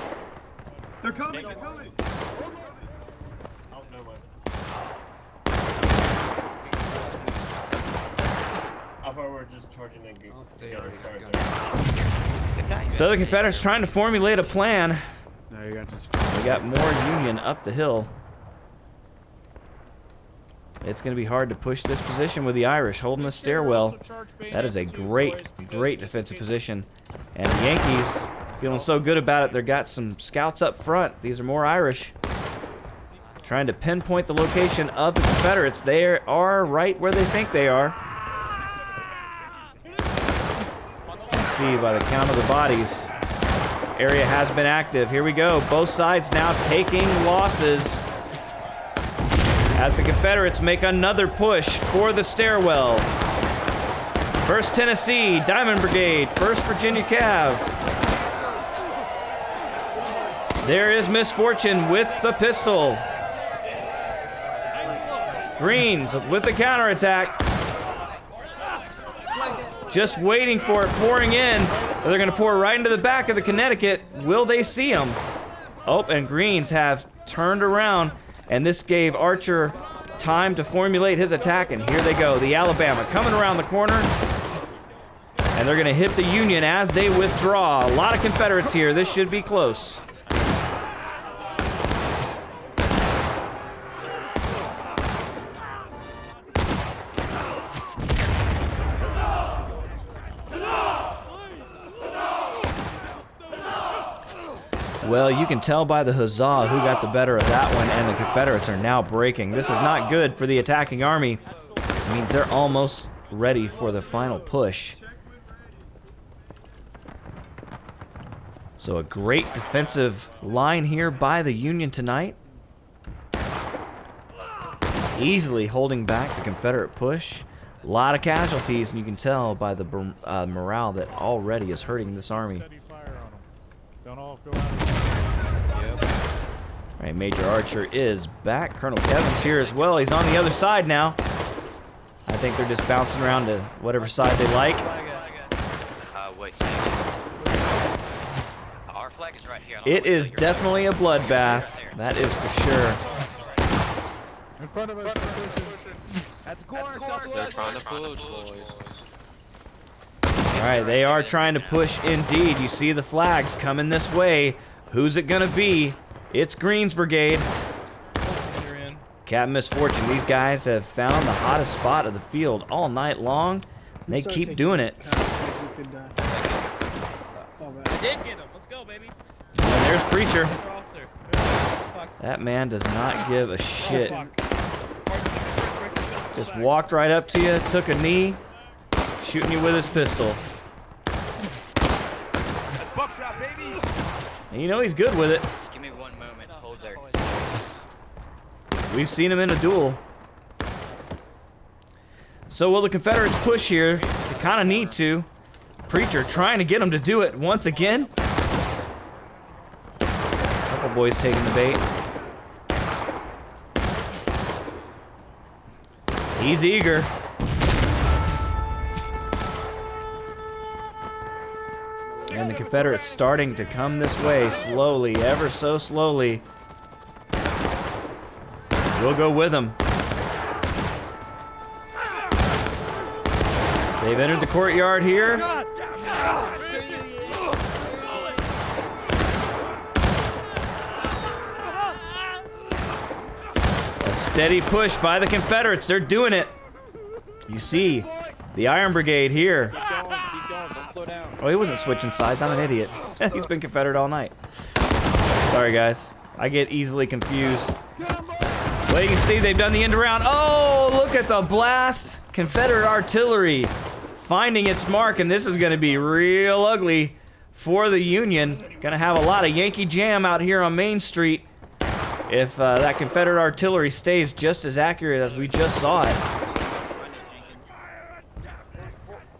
They're coming, they're coming. Oh, no way. I thought we were just charging and So the Confederates trying to formulate a plan. No, you got just. We got more Union up the hill. It's going to be hard to push this position with the Irish holding the stairwell. That is a great defensive position. And the Yankees feeling so good about it, they've got some scouts up front. These are more Irish. Trying to pinpoint the location of the Confederates. They are right where they think they are. You can see by the count of the bodies, this area has been active. Here we go. Both sides now taking losses as the Confederates make another push for the stairwell. 1st Tennessee, Diamond Brigade, 1st Virginia Cav. There is Misfortune with the pistol. Greens with the counterattack. Just waiting for it, pouring in. They're gonna pour right into the back of the Connecticut. Will they see them? Oh, and Greens have turned around. And this gave Archer time to formulate his attack, and here they go. The Alabama coming around the corner, and they're going to hit the Union as they withdraw. A lot of Confederates here. This should be close. Well, you can tell by the huzzah who got the better of that one, and the Confederates are now breaking. This is not good for the attacking army. It means they're almost ready for the final push. So a great defensive line here by the Union tonight. Easily holding back the Confederate push. A lot of casualties, and you can tell by the morale that already is hurting this army. All right, Major Archer is back. Colonel Kevin's here as well. He's on the other side now. I think they're just bouncing around to whatever side they like. Wait, our flag is right here. It is definitely a bloodbath. That is for sure. In front of us, at the corner, They're trying to push, boys. All right, they are trying to push indeed. You see the flags coming this way. Who's it gonna be? It's Greens Brigade. Captain Misfortune, these guys have found the hottest spot of the field all night long. And they keep doing it. I did get him. Let's go, baby. And there's Preacher. That man does not give a shit. Just walked right up to you, took a knee, shooting you with his pistol. Buckshot, baby. And you know he's good with it. Give me one moment. Hold there. We've seen him in a duel. So will the Confederates push here? They kind of need to. Preacher trying to get him to do it once again. Couple boys taking the bait. He's eager. And the Confederates starting to come this way slowly, ever so slowly. We'll go with them. They've entered the courtyard here. A steady push by the Confederates. They're doing it. You see the Iron Brigade here. Oh, he wasn't switching sides. I'm an idiot. He's been Confederate all night. Sorry, guys. I get easily confused. Well, you can see they've done the end around. Oh, look at the blast. Confederate artillery finding its mark, and this is going to be real ugly for the Union. Going to have a lot of Yankee Jam out here on Main Street if that Confederate artillery stays just as accurate as we just saw it.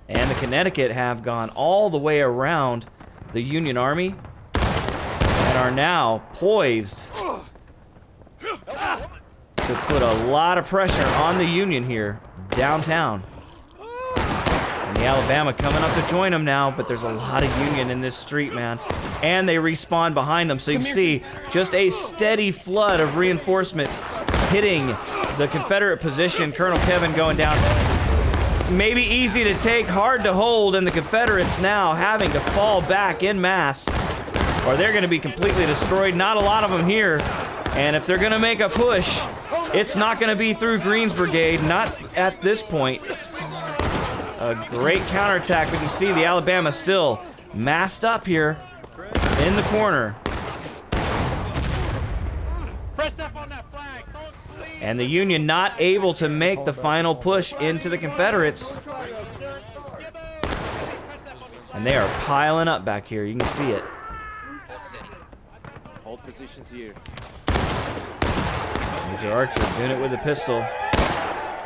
And the Connecticut have gone all the way around the Union Army and are now poised to put a lot of pressure on the Union here downtown. And the Alabama coming up to join them now, but there's a lot of Union in this street, man. And they respawn behind them, so you can see just a steady flood of reinforcements hitting the Confederate position. Colonel Kevin going down. Maybe easy to take, hard to hold, and the Confederates now having to fall back en masse, or they're going to be completely destroyed. Not a lot of them here, and if they're going to make a push, it's not going to be through Green's brigade, not at this point. A great counterattack, but you see the Alabama still massed up here in the corner. And the Union not able to make the final push into the Confederates. And they are piling up back here. You can see it. Hold positions here. Major Archer doing it with a pistol.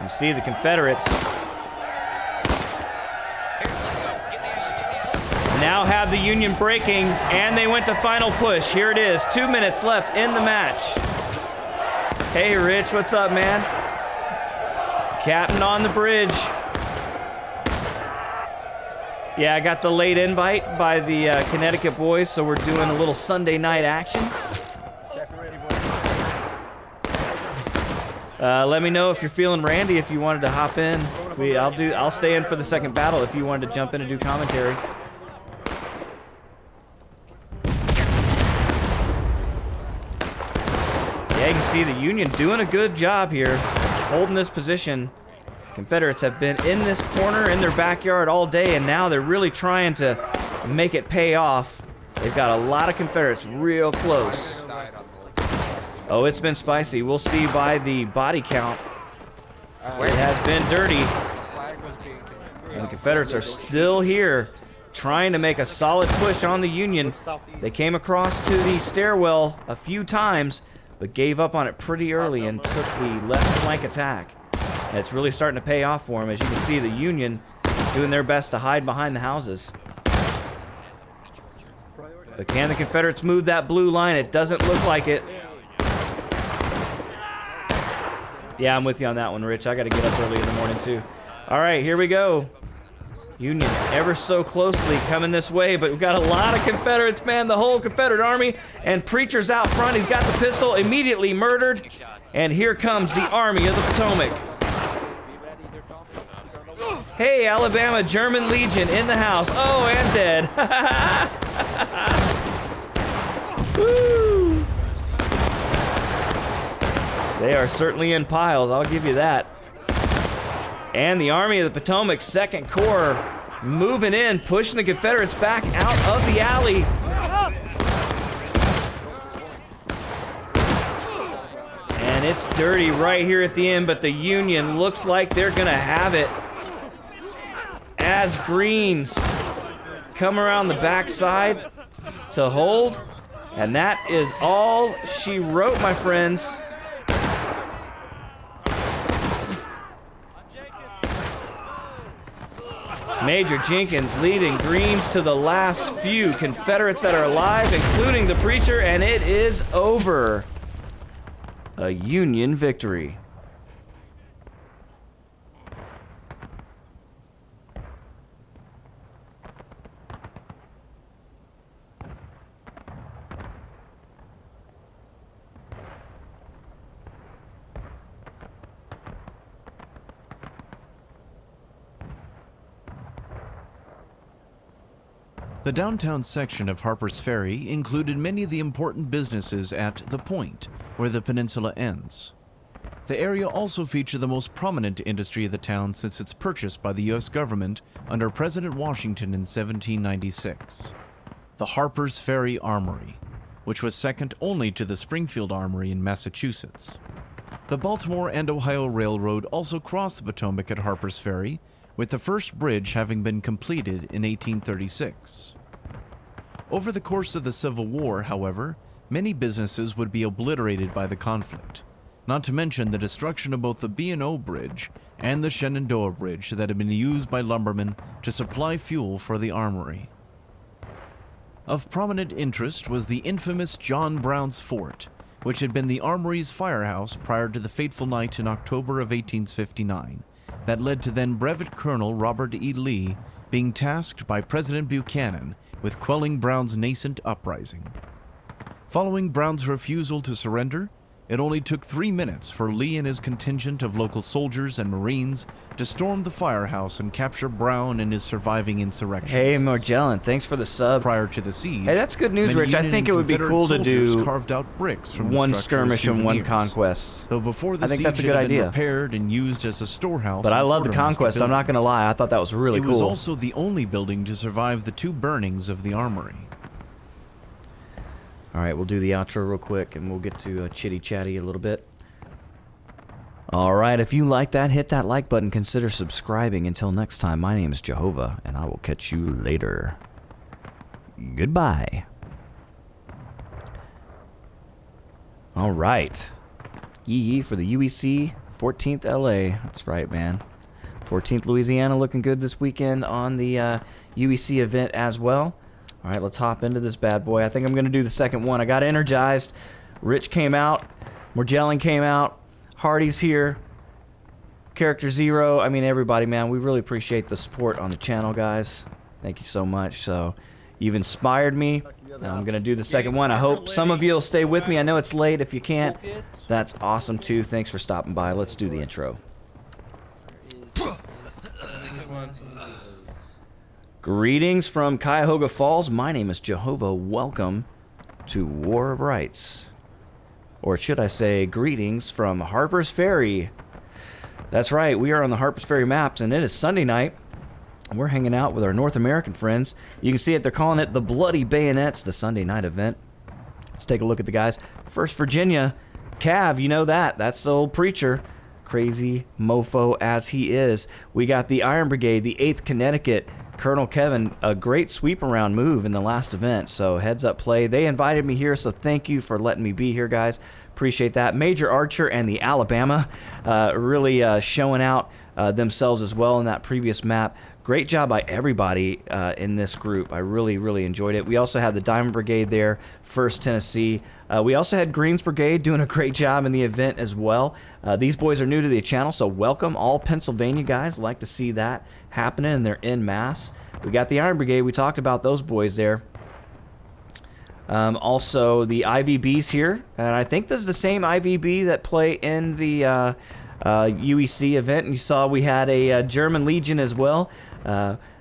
You see the Confederates now have the Union breaking, and they went to final push. Here it is. 2 minutes left in the match. Hey, Rich, what's up, man? Captain on the bridge. Yeah, I got the late invite by the Connecticut boys, so we're doing a little Sunday night action. Let me know if you're feeling randy, if you wanted to hop in. I'll stay in for the second battle if you wanted to jump in and do commentary. Yeah, you can see the Union doing a good job here, holding this position. Confederates have been in this corner in their backyard all day, and now they're really trying to make it pay off. They've got a lot of Confederates real close. Oh, it's been spicy. We'll see by the body count. It has been dirty. And the Confederates are still here, trying to make a solid push on the Union. They came across to the stairwell a few times, but gave up on it pretty early and took the left flank attack. And it's really starting to pay off for them. As you can see, the Union doing their best to hide behind the houses. But can the Confederates move that blue line? It doesn't look like it. Yeah, I'm with you on that one, Rich. I got to get up early in the morning, too. All right, here we go. Union ever so closely coming this way, but we've got a lot of Confederates, man. The whole Confederate army, and Preacher's out front. He's got the pistol, immediately murdered. And here comes the Army of the Potomac. Hey, Alabama German Legion in the house. Oh, and dead. Woo! They are certainly in piles, I'll give you that. And the Army of the Potomac 2nd Corps moving in, pushing the Confederates back out of the alley. And it's dirty right here at the end, but the Union looks like they're gonna have it as Greens come around the backside to hold. And that is all she wrote, my friends. Major Jenkins leading Greens to the last few Confederates that are alive, including the preacher, and it is over. A Union victory. The downtown section of Harper's Ferry included many of the important businesses at the point, where the peninsula ends. The area also featured the most prominent industry of the town since its purchase by the U.S. government under President Washington in 1796. The Harper's Ferry Armory, which was second only to the Springfield Armory in Massachusetts. The Baltimore and Ohio Railroad also crossed the Potomac at Harper's Ferry, with the first bridge having been completed in 1836. Over the course of the Civil War, however, many businesses would be obliterated by the conflict, not to mention the destruction of both the B&O Bridge and the Shenandoah Bridge that had been used by lumbermen to supply fuel for the armory. Of prominent interest was the infamous John Brown's Fort, which had been the armory's firehouse prior to the fateful night in October of 1859, that led to then Brevet Colonel Robert E. Lee being tasked by President Buchanan with quelling Brown's nascent uprising. Following Brown's refusal to surrender, it only took 3 minutes for Lee and his contingent of local soldiers and Marines to storm the firehouse and capture Brown and his surviving insurrectionists. Hey, Magellan, thanks for the sub. Prior to the siege, hey, that's good news, many Rich. I Union think and it would be Confederate cool to soldiers do carved out bricks from the one structure as skirmish and one souvenirs. conquest. Though before the I think siege that's a it good had been idea. repaired and used as a storehouse. But I and love the quartermaster conquest. I'm not building. going to lie. I thought that was really cool. It was also the only building to survive the 2 burnings of the armory. All right, we'll do the outro real quick, and we'll get to chitty-chatty a little bit. All right, if you like that, hit that like button. Consider subscribing. Until next time, my name is Jehovah, and I will catch you later. Goodbye. All right. Yee for the UEC 14th LA. That's right, man. 14th Louisiana looking good this weekend on the UEC event as well. All right, let's hop into this bad boy. I think I'm going to do the second one. I got energized. Rich came out. Morgellan came out. Hardy's here. Character Zero. I mean, everybody, man. We really appreciate the support on the channel, guys. Thank you so much. So, you've inspired me. Now I'm going to do the second one. I hope some of you will stay with me. I know it's late. If you can't, that's awesome, too. Thanks for stopping by. Let's do the intro. Greetings from Cuyahoga Falls. My name is Jehovah. Welcome to War of Rights. Or should I say, greetings from Harper's Ferry. That's right, we are on the Harper's Ferry maps, and it is Sunday night. We're hanging out with our North American friends. You can see it, they're calling it the Bloody Bayonets, the Sunday night event. Let's take a look at the guys. First, Virginia. Cav, you know that. That's the old preacher. Crazy mofo as he is. We got the Iron Brigade, the 8th Connecticut. Colonel Kevin, a great sweep around move in the last event, so heads up play. They invited me here, so thank you for letting me be here, guys. Appreciate that. Major Archer and the Alabama really showing out themselves as well in that previous map. Great job by everybody in this group. I really, really enjoyed it. We also had the Diamond Brigade there, 1st Tennessee. We also had Greens Brigade doing a great job in the event as well. These boys are new to the channel, so welcome. All Pennsylvania guys, like to see that happening, and they're en masse. We got the Iron Brigade. We talked about those boys there. Also, the IVBs here, and I think this is the same IVB that play in the UEC event. And you saw we had a German Legion as well.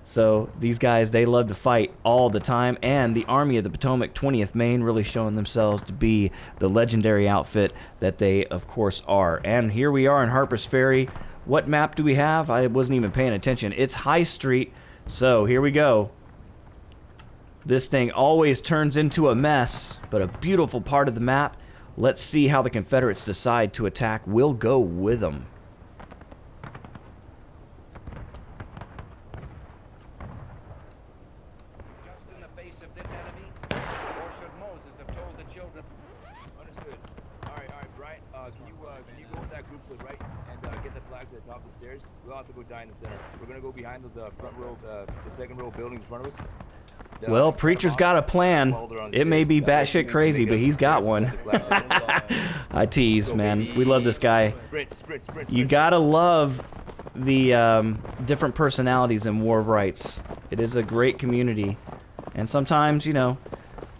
So these guys, they love to fight all the time, and the Army of the Potomac 20th Maine really showing themselves to be the legendary outfit that they, of course, are. And here we are in Harper's Ferry. What map do we have? I wasn't even paying attention. It's High Street, so here we go. This thing always turns into a mess, but a beautiful part of the map. Let's see how the Confederates decide to attack. We'll go with them. Just in the face of this enemy, or should Moses have told the children? Understood. All right, Brian. Can you go with that group to the right and get the flags at the top of the stairs? We'll have to go die in the center. We're gonna go behind those front row, the second row buildings in front of us. Well, Preacher's got a plan. It may be batshit crazy, but he's got one. I tease, man. We love this guy. You gotta love the different personalities in War of Rights. It is a great community. And sometimes, you know,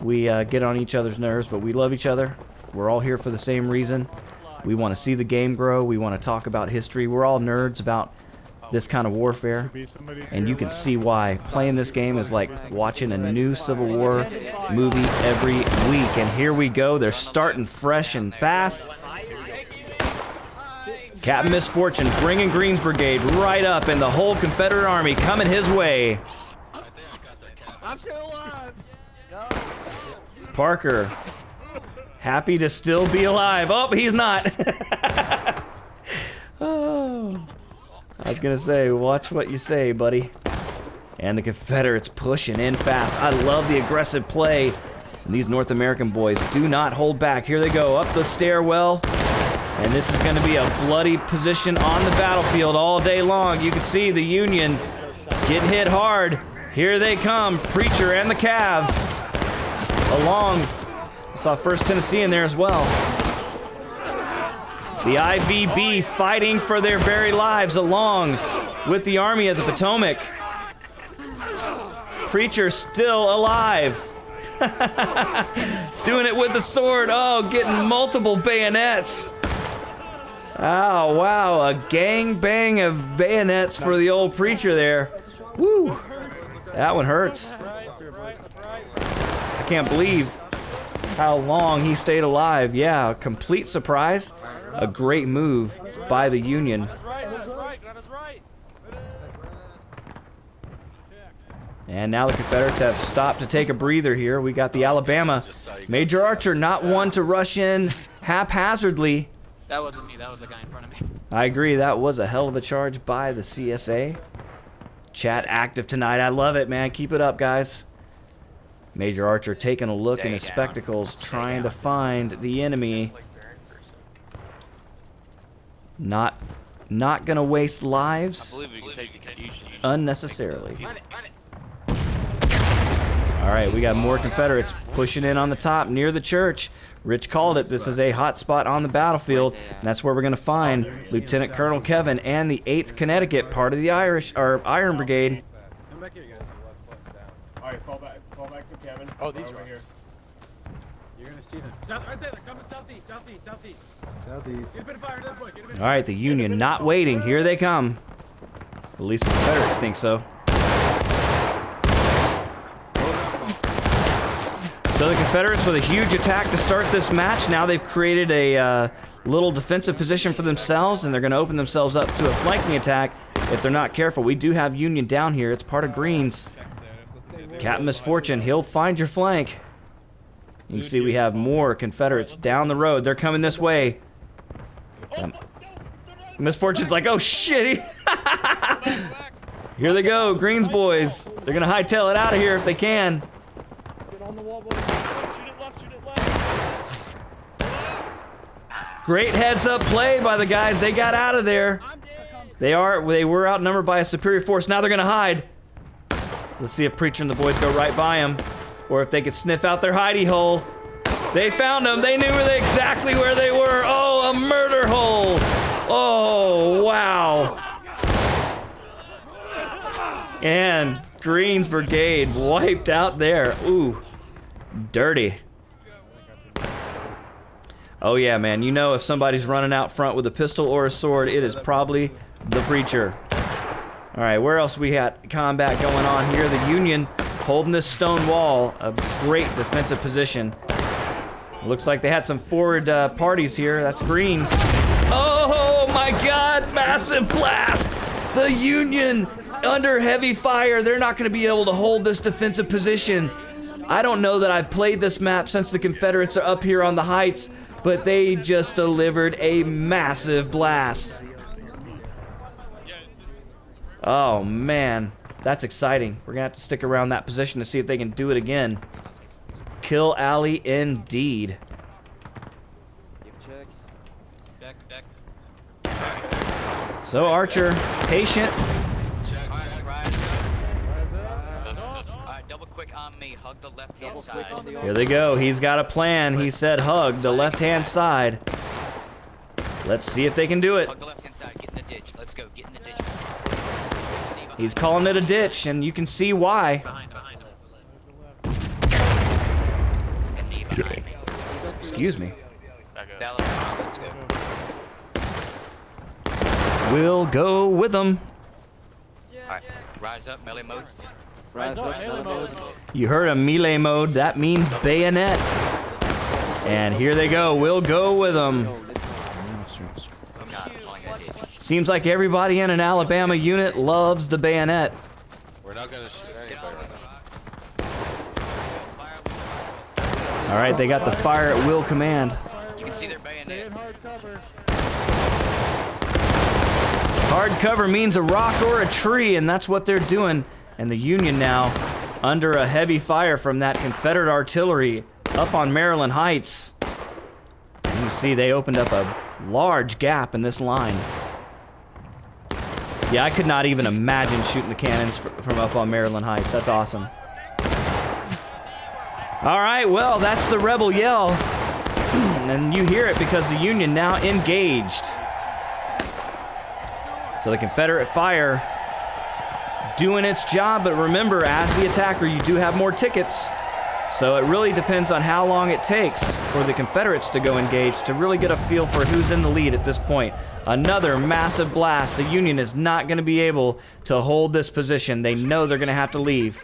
we get on each other's nerves, but we love each other. We're all here for the same reason. We want to see the game grow. We want to talk about history. We're all nerds about this kind of warfare, and you can see why. Playing this game is like watching a new Civil War movie every week. And here we go. They're starting fresh and fast. Captain Misfortune bringing Green's Brigade right up, and the whole Confederate Army coming his way. I'm still alive. Parker, happy to still be alive. Oh, he's not. Oh. I was gonna say, watch what you say, buddy. And the Confederates pushing in fast. I love the aggressive play. And these North American boys do not hold back. Here they go, up the stairwell. And this is gonna be a bloody position on the battlefield all day long. You can see the Union getting hit hard. Here they come, Preacher and the Cav. Along, I saw 1st Tennessee in there as well. The IVB fighting for their very lives along with the Army of the Potomac. Preacher still alive. Doing it with the sword. Oh, getting multiple bayonets. Oh, wow. A gangbang of bayonets for the old Preacher there. Woo. That one hurts. I can't believe how long he stayed alive. Yeah, a complete surprise. A great move by the Union. And now the Confederates have stopped to take a breather here. We got the Alabama. Major Archer, not one to rush in haphazardly. That wasn't me, that was the guy in front of me. I agree, that was a hell of a charge by the CSA. Chat active tonight. I love it, man. Keep it up, guys. Major Archer taking a look in his spectacles, trying to find the enemy. Not gonna waste lives unnecessarily. All right, we got more Confederates pushing in on the top near the church. Rich called it. This is a hot spot on the battlefield, and that's where we're gonna find Lieutenant Colonel Kevin and the 8th Connecticut, part of the Iron Brigade. Come back here, guys. All right, fall back for Kevin. Oh, these over here. You're gonna see them. South, right there. They're coming southeast. Southeast. Get a bit of fire. Get a bit of All right, the Union not waiting. Here they come. At least the Confederates think so. So the Confederates with a huge attack to start this match. Now they've created a little defensive position for themselves, and they're going to open themselves up to a flanking attack if they're not careful. We do have Union down here. It's part of Green's. Captain Misfortune, he'll find your flank. You can see we have more Confederates down the road. They're coming this way. Misfortune's like, oh shit. Here they go, Green's boys. They're going to hightail it out of here if they can. Great heads-up play by the guys. They got out of there. They were outnumbered by a superior force. Now they're gonna hide. Let's see if Preacher and the boys go right by them, or if they could sniff out their hidey hole. They found them. They knew exactly where they were. Oh, a murder hole. Oh, wow. And Green's Brigade wiped out there. Ooh, dirty. Oh yeah, man, you know if somebody's running out front with a pistol or a sword, it is probably the Preacher. All right, where else we got combat going on here? The Union holding this stone wall, a great defensive position. Looks like they had some forward parties here. That's Greens. Oh my God, massive blast! The Union under heavy fire. They're not going to be able to hold this defensive position. I don't know that I've played this map since the Confederates are up here on the heights, but they just delivered a massive blast. Oh man, that's exciting. We're gonna have to stick around that position to see if they can do it again. Kill alley indeed. So Archer, patient. Alright, double quick on me. Hug the left-hand side. Here they go. He's got a plan. He said hug the left-hand side. Let's see if they can do it. Hug the left-hand side. Get in the ditch. Let's go. Get in the ditch. He's calling it a ditch, and you can see why. Excuse me. Let's go. We'll go with them. Alright, rise up, melee mode. Rise up, melee mode. You heard a melee mode. That means bayonet. And here they go. We'll go with them. Seems like everybody in an Alabama unit loves the bayonet. We're not gonna shoot anybody right All right, they got the fire at will command. You can see their bayonets. Hard cover means a rock or a tree, and that's what they're doing. And the Union now under a heavy fire from that Confederate artillery up on Maryland Heights. And you see they opened up a large gap in this line. Yeah, I could not even imagine shooting the cannons from up on Maryland Heights. That's awesome. All right, well, that's the rebel yell. And you hear it because the Union now engaged. So the Confederate fire doing its job, but remember, as the attacker, you do have more tickets. So it really depends on how long it takes for the Confederates to go engaged to really get a feel for who's in the lead at this point. Another massive blast. The Union is not going to be able to hold this position. They know they're going to have to leave,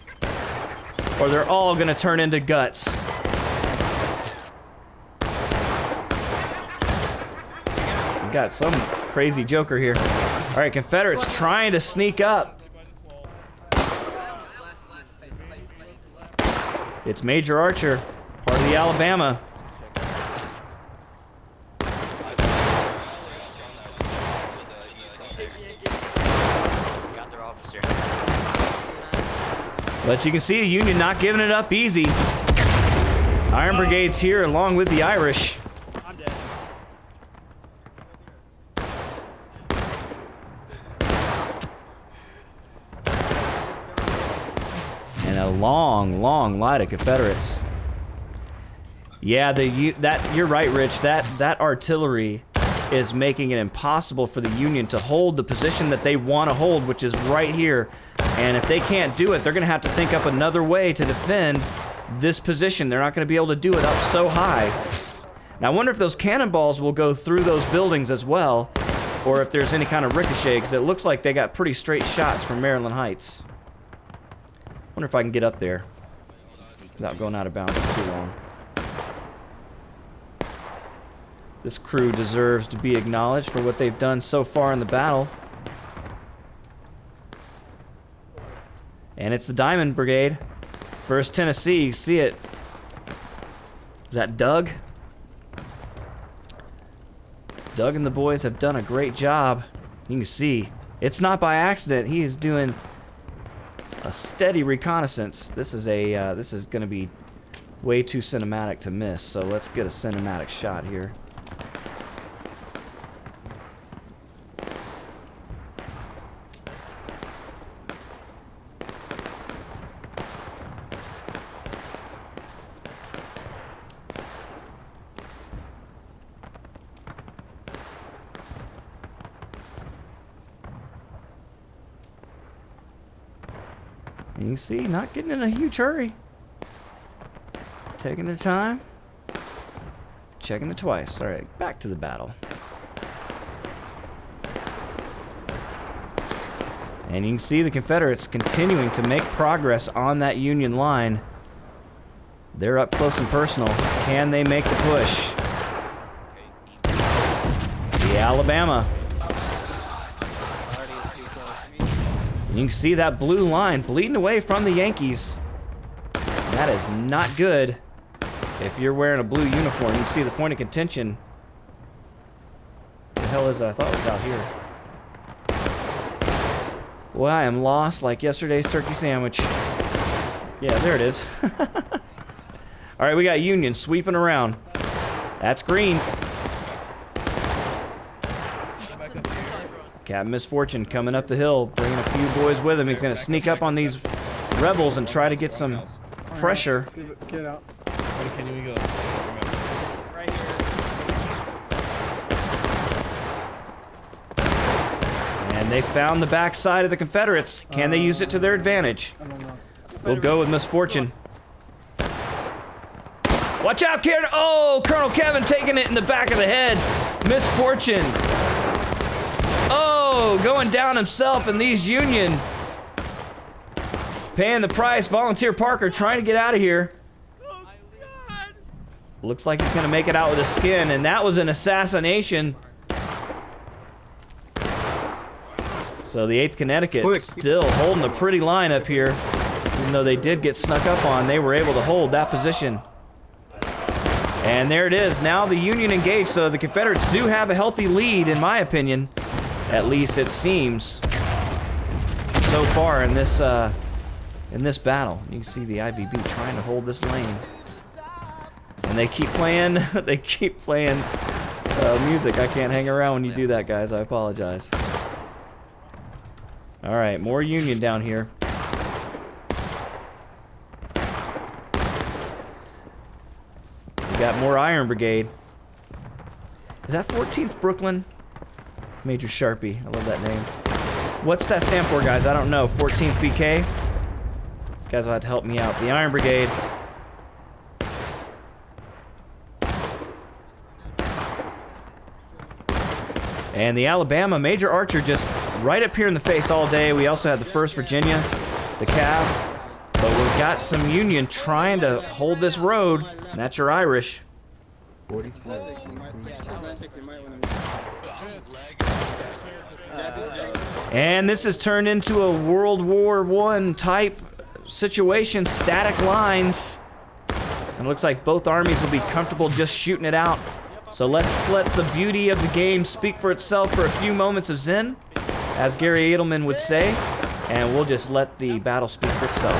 or they're all going to turn into guts. We got some crazy joker here. All right, Confederates trying to sneak up. It's Major Archer, part of the Alabama. Got their officer. But you can see the Union not giving it up easy. Iron Brigade's here along with the Irish. I'm dead. And a long, long line of Confederates. Yeah, you're right, Rich. That artillery is making it impossible for the Union to hold the position that they want to hold, which is right here. And if they can't do it, they're going to have to think up another way to defend this position. They're not going to be able to do it up so high. Now, I wonder if those cannonballs will go through those buildings as well, or if there's any kind of ricochet, because it looks like they got pretty straight shots from Maryland Heights. Wonder if I can get up there without going out of bounds for too long. This crew deserves to be acknowledged for what they've done so far in the battle. And it's the Diamond Brigade. 1st Tennessee, you see it. Is that Doug? Doug and the boys have done a great job. You can see, it's not by accident. He is doing a steady reconnaissance. This is going to be way too cinematic to miss, so let's get a cinematic shot here. And you can see, not getting in a huge hurry. Taking their time. Checking it twice. All right, back to the battle. And you can see the Confederates continuing to make progress on that Union line. They're up close and personal. Can they make the push? The Alabama. You can see that blue line bleeding away from the Yankees. That is not good. If you're wearing a blue uniform, you can see the point of contention. What the hell is it? I thought it was out here. Well, I am lost like yesterday's turkey sandwich. Yeah, there it is. All right, we got Union sweeping around. That's Greens. Captain Misfortune coming up the hill, bringing a few boys with him. He's going to sneak up on these rebels and try to get some pressure. Get out. Where can we go? Right here. And they found the backside of the Confederates. Can they use it to their advantage? I don't know. We'll go with Misfortune. Watch out, Karen! Oh, Colonel Kevin taking it in the back of the head. Misfortune. Oh, going down himself, and these Union paying the price. Volunteer Parker trying to get out of here. Looks like he's gonna make it out with his skin, and that was an assassination. So the 8th Connecticut still holding a pretty line up here. Even though they did get snuck up on, they were able to hold that position. And there it is. Now the Union engaged, so the Confederates do have a healthy lead, in my opinion. At least it seems so far in this battle. You can see the IVB trying to hold this lane. And they keep playing, music. I can't hang around when you do that, guys. I apologize. All right, more Union down here. We got more Iron Brigade. Is that 14th Brooklyn? Major Sharpie. I love that name. What's that stand for, guys? I don't know. 14th BK? You guys will have to help me out. The Iron Brigade. And the Alabama, Major Archer just right up here in the face all day. We also had the 1st Virginia, the Cav. But we've got some Union trying to hold this road. And that's your Irish. 44. And this has turned into a World War I type situation. Static lines. And it looks like both armies will be comfortable just shooting it out. So let's let the beauty of the game speak for itself for a few moments of zen, as Gary Edelman would say, and we'll just let the battle speak for itself.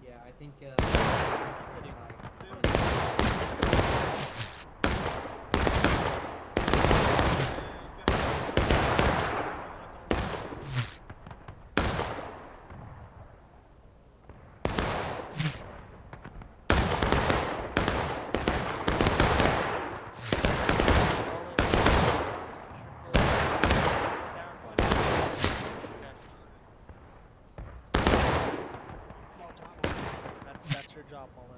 Yeah, I think that's your job, Mullet.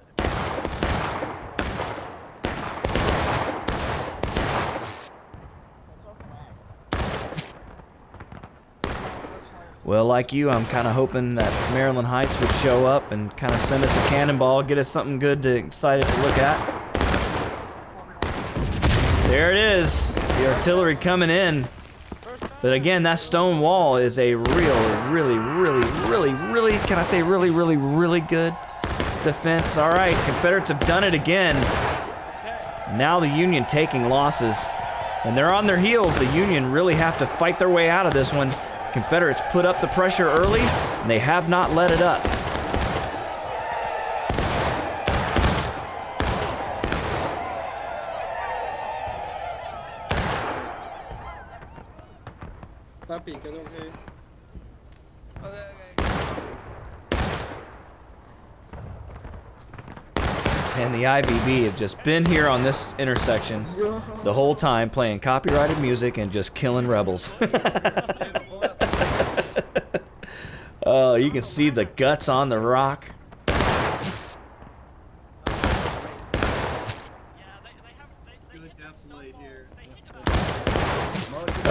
Well, like you, I'm kind of hoping that Maryland Heights would show up and kind of send us a cannonball, get us something good to excited to look at. There it is, the artillery coming in. But again, that stone wall is a really, can I say really good defense. All right, Confederates have done it again. Now the Union taking losses. And they're on their heels. The Union really have to fight their way out of this one. Confederates put up the pressure early, and they have not let it up. And the IVB have just been here on this intersection the whole time, playing copyrighted music and just killing rebels. Oh, you can see the guts on the rock.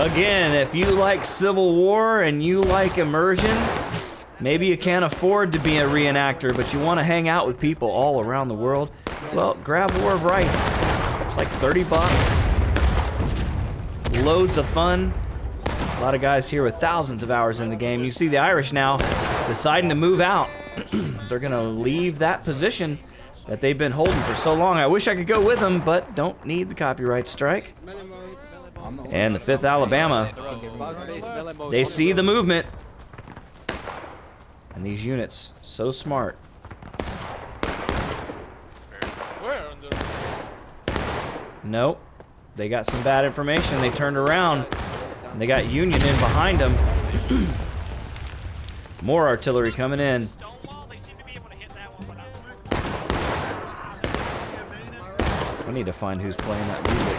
Again, if you like Civil War and you like immersion, maybe you can't afford to be a reenactor, but you want to hang out with people all around the world, well, grab War of Rights. It's like 30 bucks. Loads of fun. A lot of guys here with thousands of hours in the game. You see the Irish now deciding to move out. They're going to leave that position that they've been holding for so long. I wish I could go with them, but don't need the copyright strike. And the 5th Alabama, they see the movement. And these units, so smart. Nope. They got some bad information. They turned around. And they got Union in behind them. More artillery coming in. I need to find who's playing that music.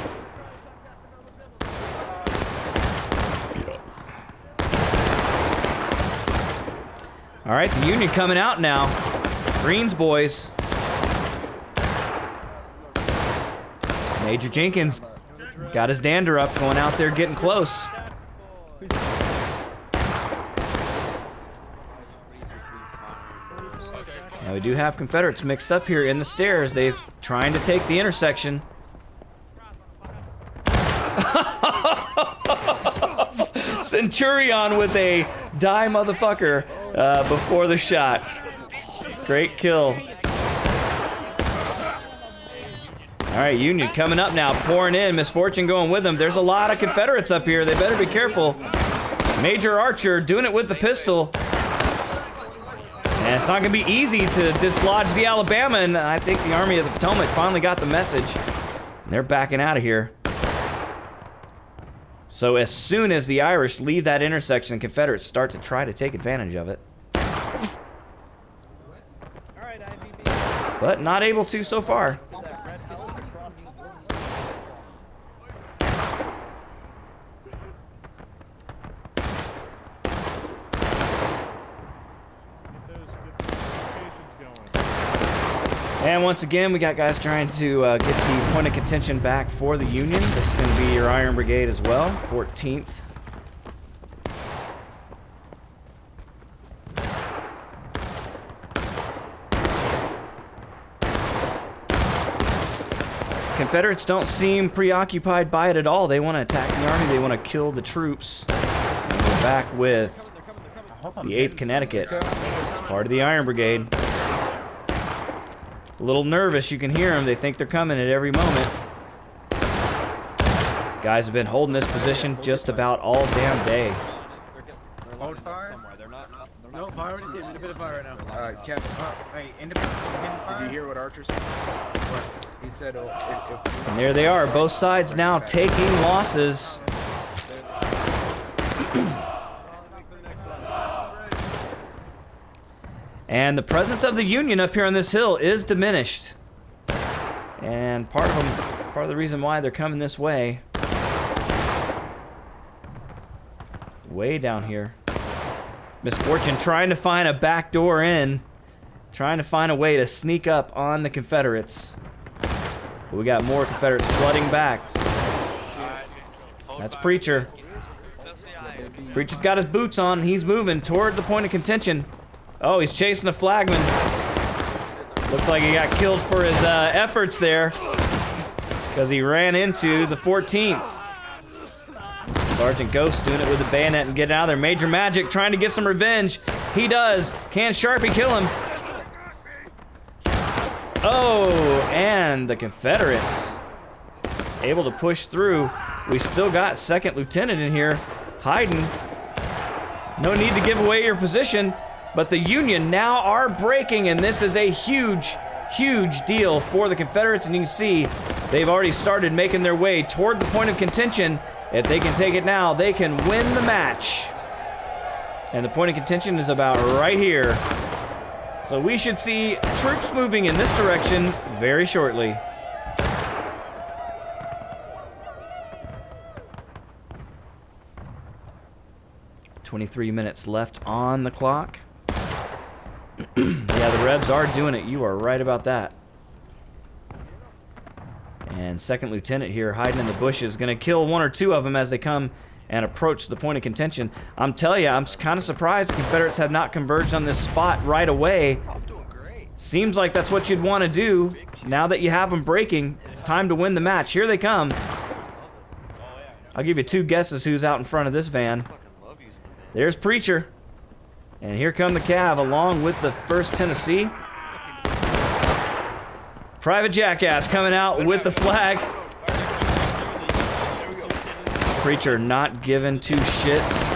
All right, the Union coming out now. Greens boys. Major Jenkins got his dander up, going out there getting close. Now we do have Confederates mixed up here in the stairs. They've trying to take the intersection. Centurion with a die motherfucker before the shot. Great kill. All right, Union coming up now, pouring in. Misfortune going with them. There's a lot of Confederates up here. They better be careful. Major Archer doing it with the pistol. And it's not going to be easy to dislodge the Alabama, and I think the Army of the Potomac finally got the message. And they're backing out of here. So as soon as the Irish leave that intersection, Confederates start to try to take advantage of it. But not able to so far. And once again, we got guys trying to get the point of contention back for the Union. This is going to be your Iron Brigade as well, 14th. Confederates don't seem preoccupied by it at all. They want to attack the Army. They want to kill the troops. And we're back with the 8th Connecticut, part of the Iron Brigade. A little nervous, you can hear them. They think they're coming at every moment. Guys have been holding this position just about all damn day. Hold fire. No fire. What is it? A bit of fire right now. Kevin. Hey, independent. Did you hear what Archer said? He said, if and there they are, both sides now taking losses. And the presence of the Union up here on this hill is diminished. And part of the reason why they're coming this way, way down here. Misfortune trying to find a back door in, trying to find a way to sneak up on the Confederates. But we got more Confederates flooding back. That's Preacher. Preacher's got his boots on. He's moving toward the point of contention. Oh, he's chasing a flagman. Looks like he got killed for his efforts there because he ran into the 14th. Sergeant Ghost doing it with the bayonet and getting out of there. Major Magic trying to get some revenge. He does. Can Sharpie kill him? Oh, and the Confederates able to push through. We still got 2nd Lieutenant in here hiding. No need to give away your position. But the Union now are breaking, and this is a huge, huge deal for the Confederates. And you can see they've already started making their way toward the point of contention. If they can take it now, they can win the match. And the point of contention is about right here. So we should see troops moving in this direction very shortly. "23 minutes left on the clock." Yeah, the Rebs are doing it. You are right about that. And 2nd Lieutenant here hiding in the bushes. Going to kill 1 or 2 of them as they come and approach the point of contention. I'm telling you, I'm kind of surprised the Confederates have not converged on this spot right away. Seems like that's what you'd want to do. Now that you have them breaking, it's time to win the match. Here they come. I'll give you 2 guesses who's out in front of this van. There's Preacher. And here come the Cav along with the 1st Tennessee. Private Jackass coming out with the flag. Preacher not giving 2 shits.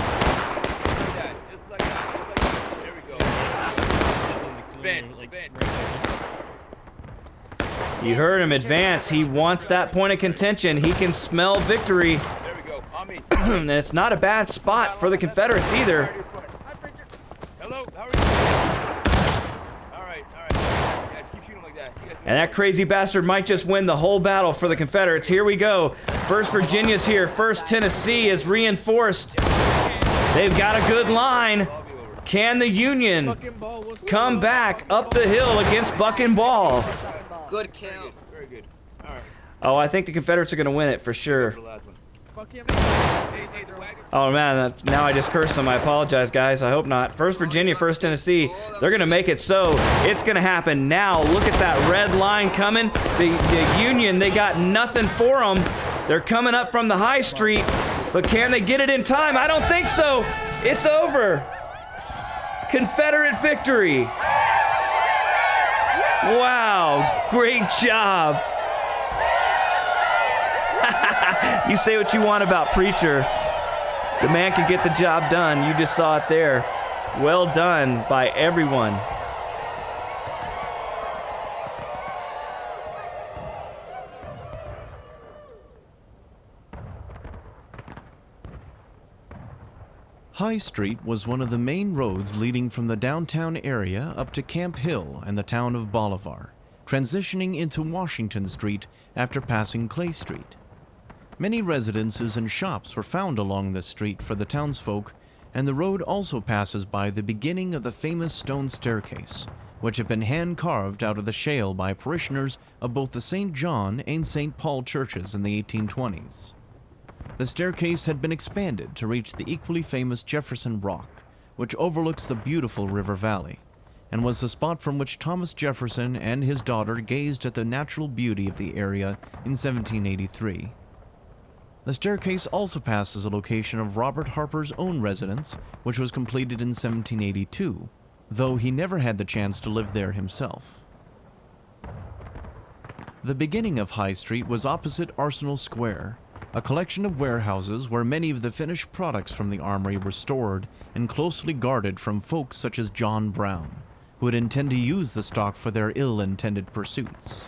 You heard him advance. He wants that point of contention. He can smell victory. And it's not a bad spot for the Confederates either. Hello, how are you? Alright. Guys, keep shooting like that. And that crazy bastard might just win the whole battle for the Confederates. Here we go. 1st Virginia's here. 1st Tennessee is reinforced. They've got a good line. Can the Union come back up the hill against Buck and Ball? Good kill. Very good. Alright. Oh, I think the Confederates are going to win it for sure. Oh man, now I just cursed them. I apologize, guys. I hope not. 1st Virginia, 1st Tennessee. They're going to make it so. It's going to happen now. Look at that red line coming. The Union, they got nothing for them. They're coming up from the high street. But can they get it in time? I don't think so. It's over. Confederate victory. Wow, great job. You say what you want about Preacher. The man can get the job done. You just saw it there. Well done by everyone. High Street was one of the main roads leading from the downtown area up to Camp Hill and the town of Bolivar, transitioning into Washington Street after passing Clay Street. Many residences and shops were found along this street for the townsfolk, and the road also passes by the beginning of the famous stone staircase, which had been hand-carved out of the shale by parishioners of both the St. John and St. Paul churches in the 1820s. The staircase had been expanded to reach the equally famous Jefferson Rock, which overlooks the beautiful river valley, and was the spot from which Thomas Jefferson and his daughter gazed at the natural beauty of the area in 1783. The staircase also passes a location of Robert Harper's own residence, which was completed in 1782, though he never had the chance to live there himself. The beginning of High Street was opposite Arsenal Square, a collection of warehouses where many of the finished products from the armory were stored and closely guarded from folks such as John Brown, who would intend to use the stock for their ill-intended pursuits.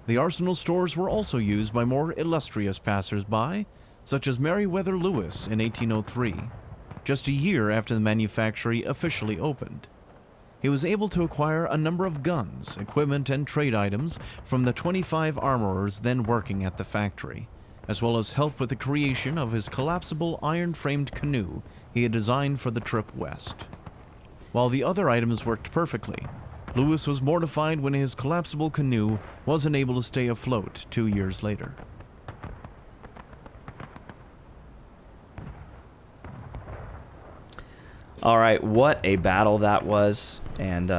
The Arsenal stores were also used by more illustrious passers-by, such as Meriwether Lewis in 1803, just a year after the manufactory officially opened. He was able to acquire a number of guns, equipment, and trade items from the 25 armorers then working at the factory, as well as help with the creation of his collapsible iron-framed canoe he had designed for the trip west. While the other items worked perfectly, Lewis was mortified when his collapsible canoe wasn't able to stay afloat 2 years later. All right, what a battle that was, and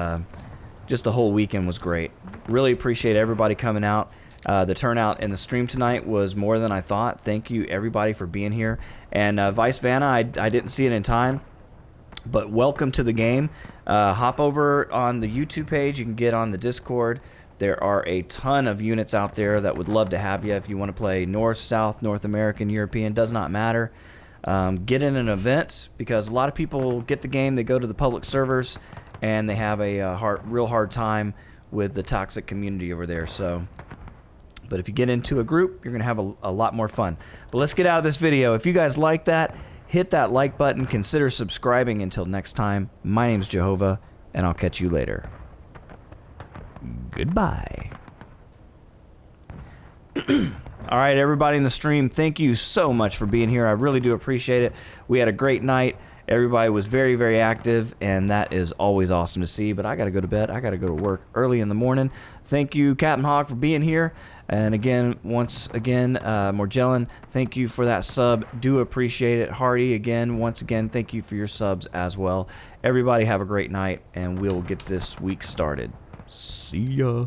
just the whole weekend was great. Really appreciate everybody coming out. The turnout in the stream tonight was more than I thought. Thank you, everybody, for being here. And Vice Vanna, I didn't see it in time, but welcome to the game. Hop over on the YouTube page. You can get on the Discord. There are a ton of units out there that would love to have you if you want to play North, South, North American, European. Does not matter. Get in an event, because a lot of people get the game, they go to the public servers, and they have a real hard time with the toxic community over there. So, but if you get into a group, you're going to have a lot more fun. But let's get out of this video. If you guys like that, hit that like button. Consider subscribing. Until next time, my name's JOEHOVA, and I'll catch you later. Goodbye. All right, everybody in the stream, thank you so much for being here. I really do appreciate it. We had a great night, Everybody was very, very active, and that is always awesome to see. But I got to go to bed. I got to go to work early in the morning. Thank you, Captain Hawk, for being here. And again, once again, Morgellan, thank you for that sub. Do appreciate it. Hardy, again, once again, thank you for your subs as well. Everybody have a great night, and we'll get this week started. See ya.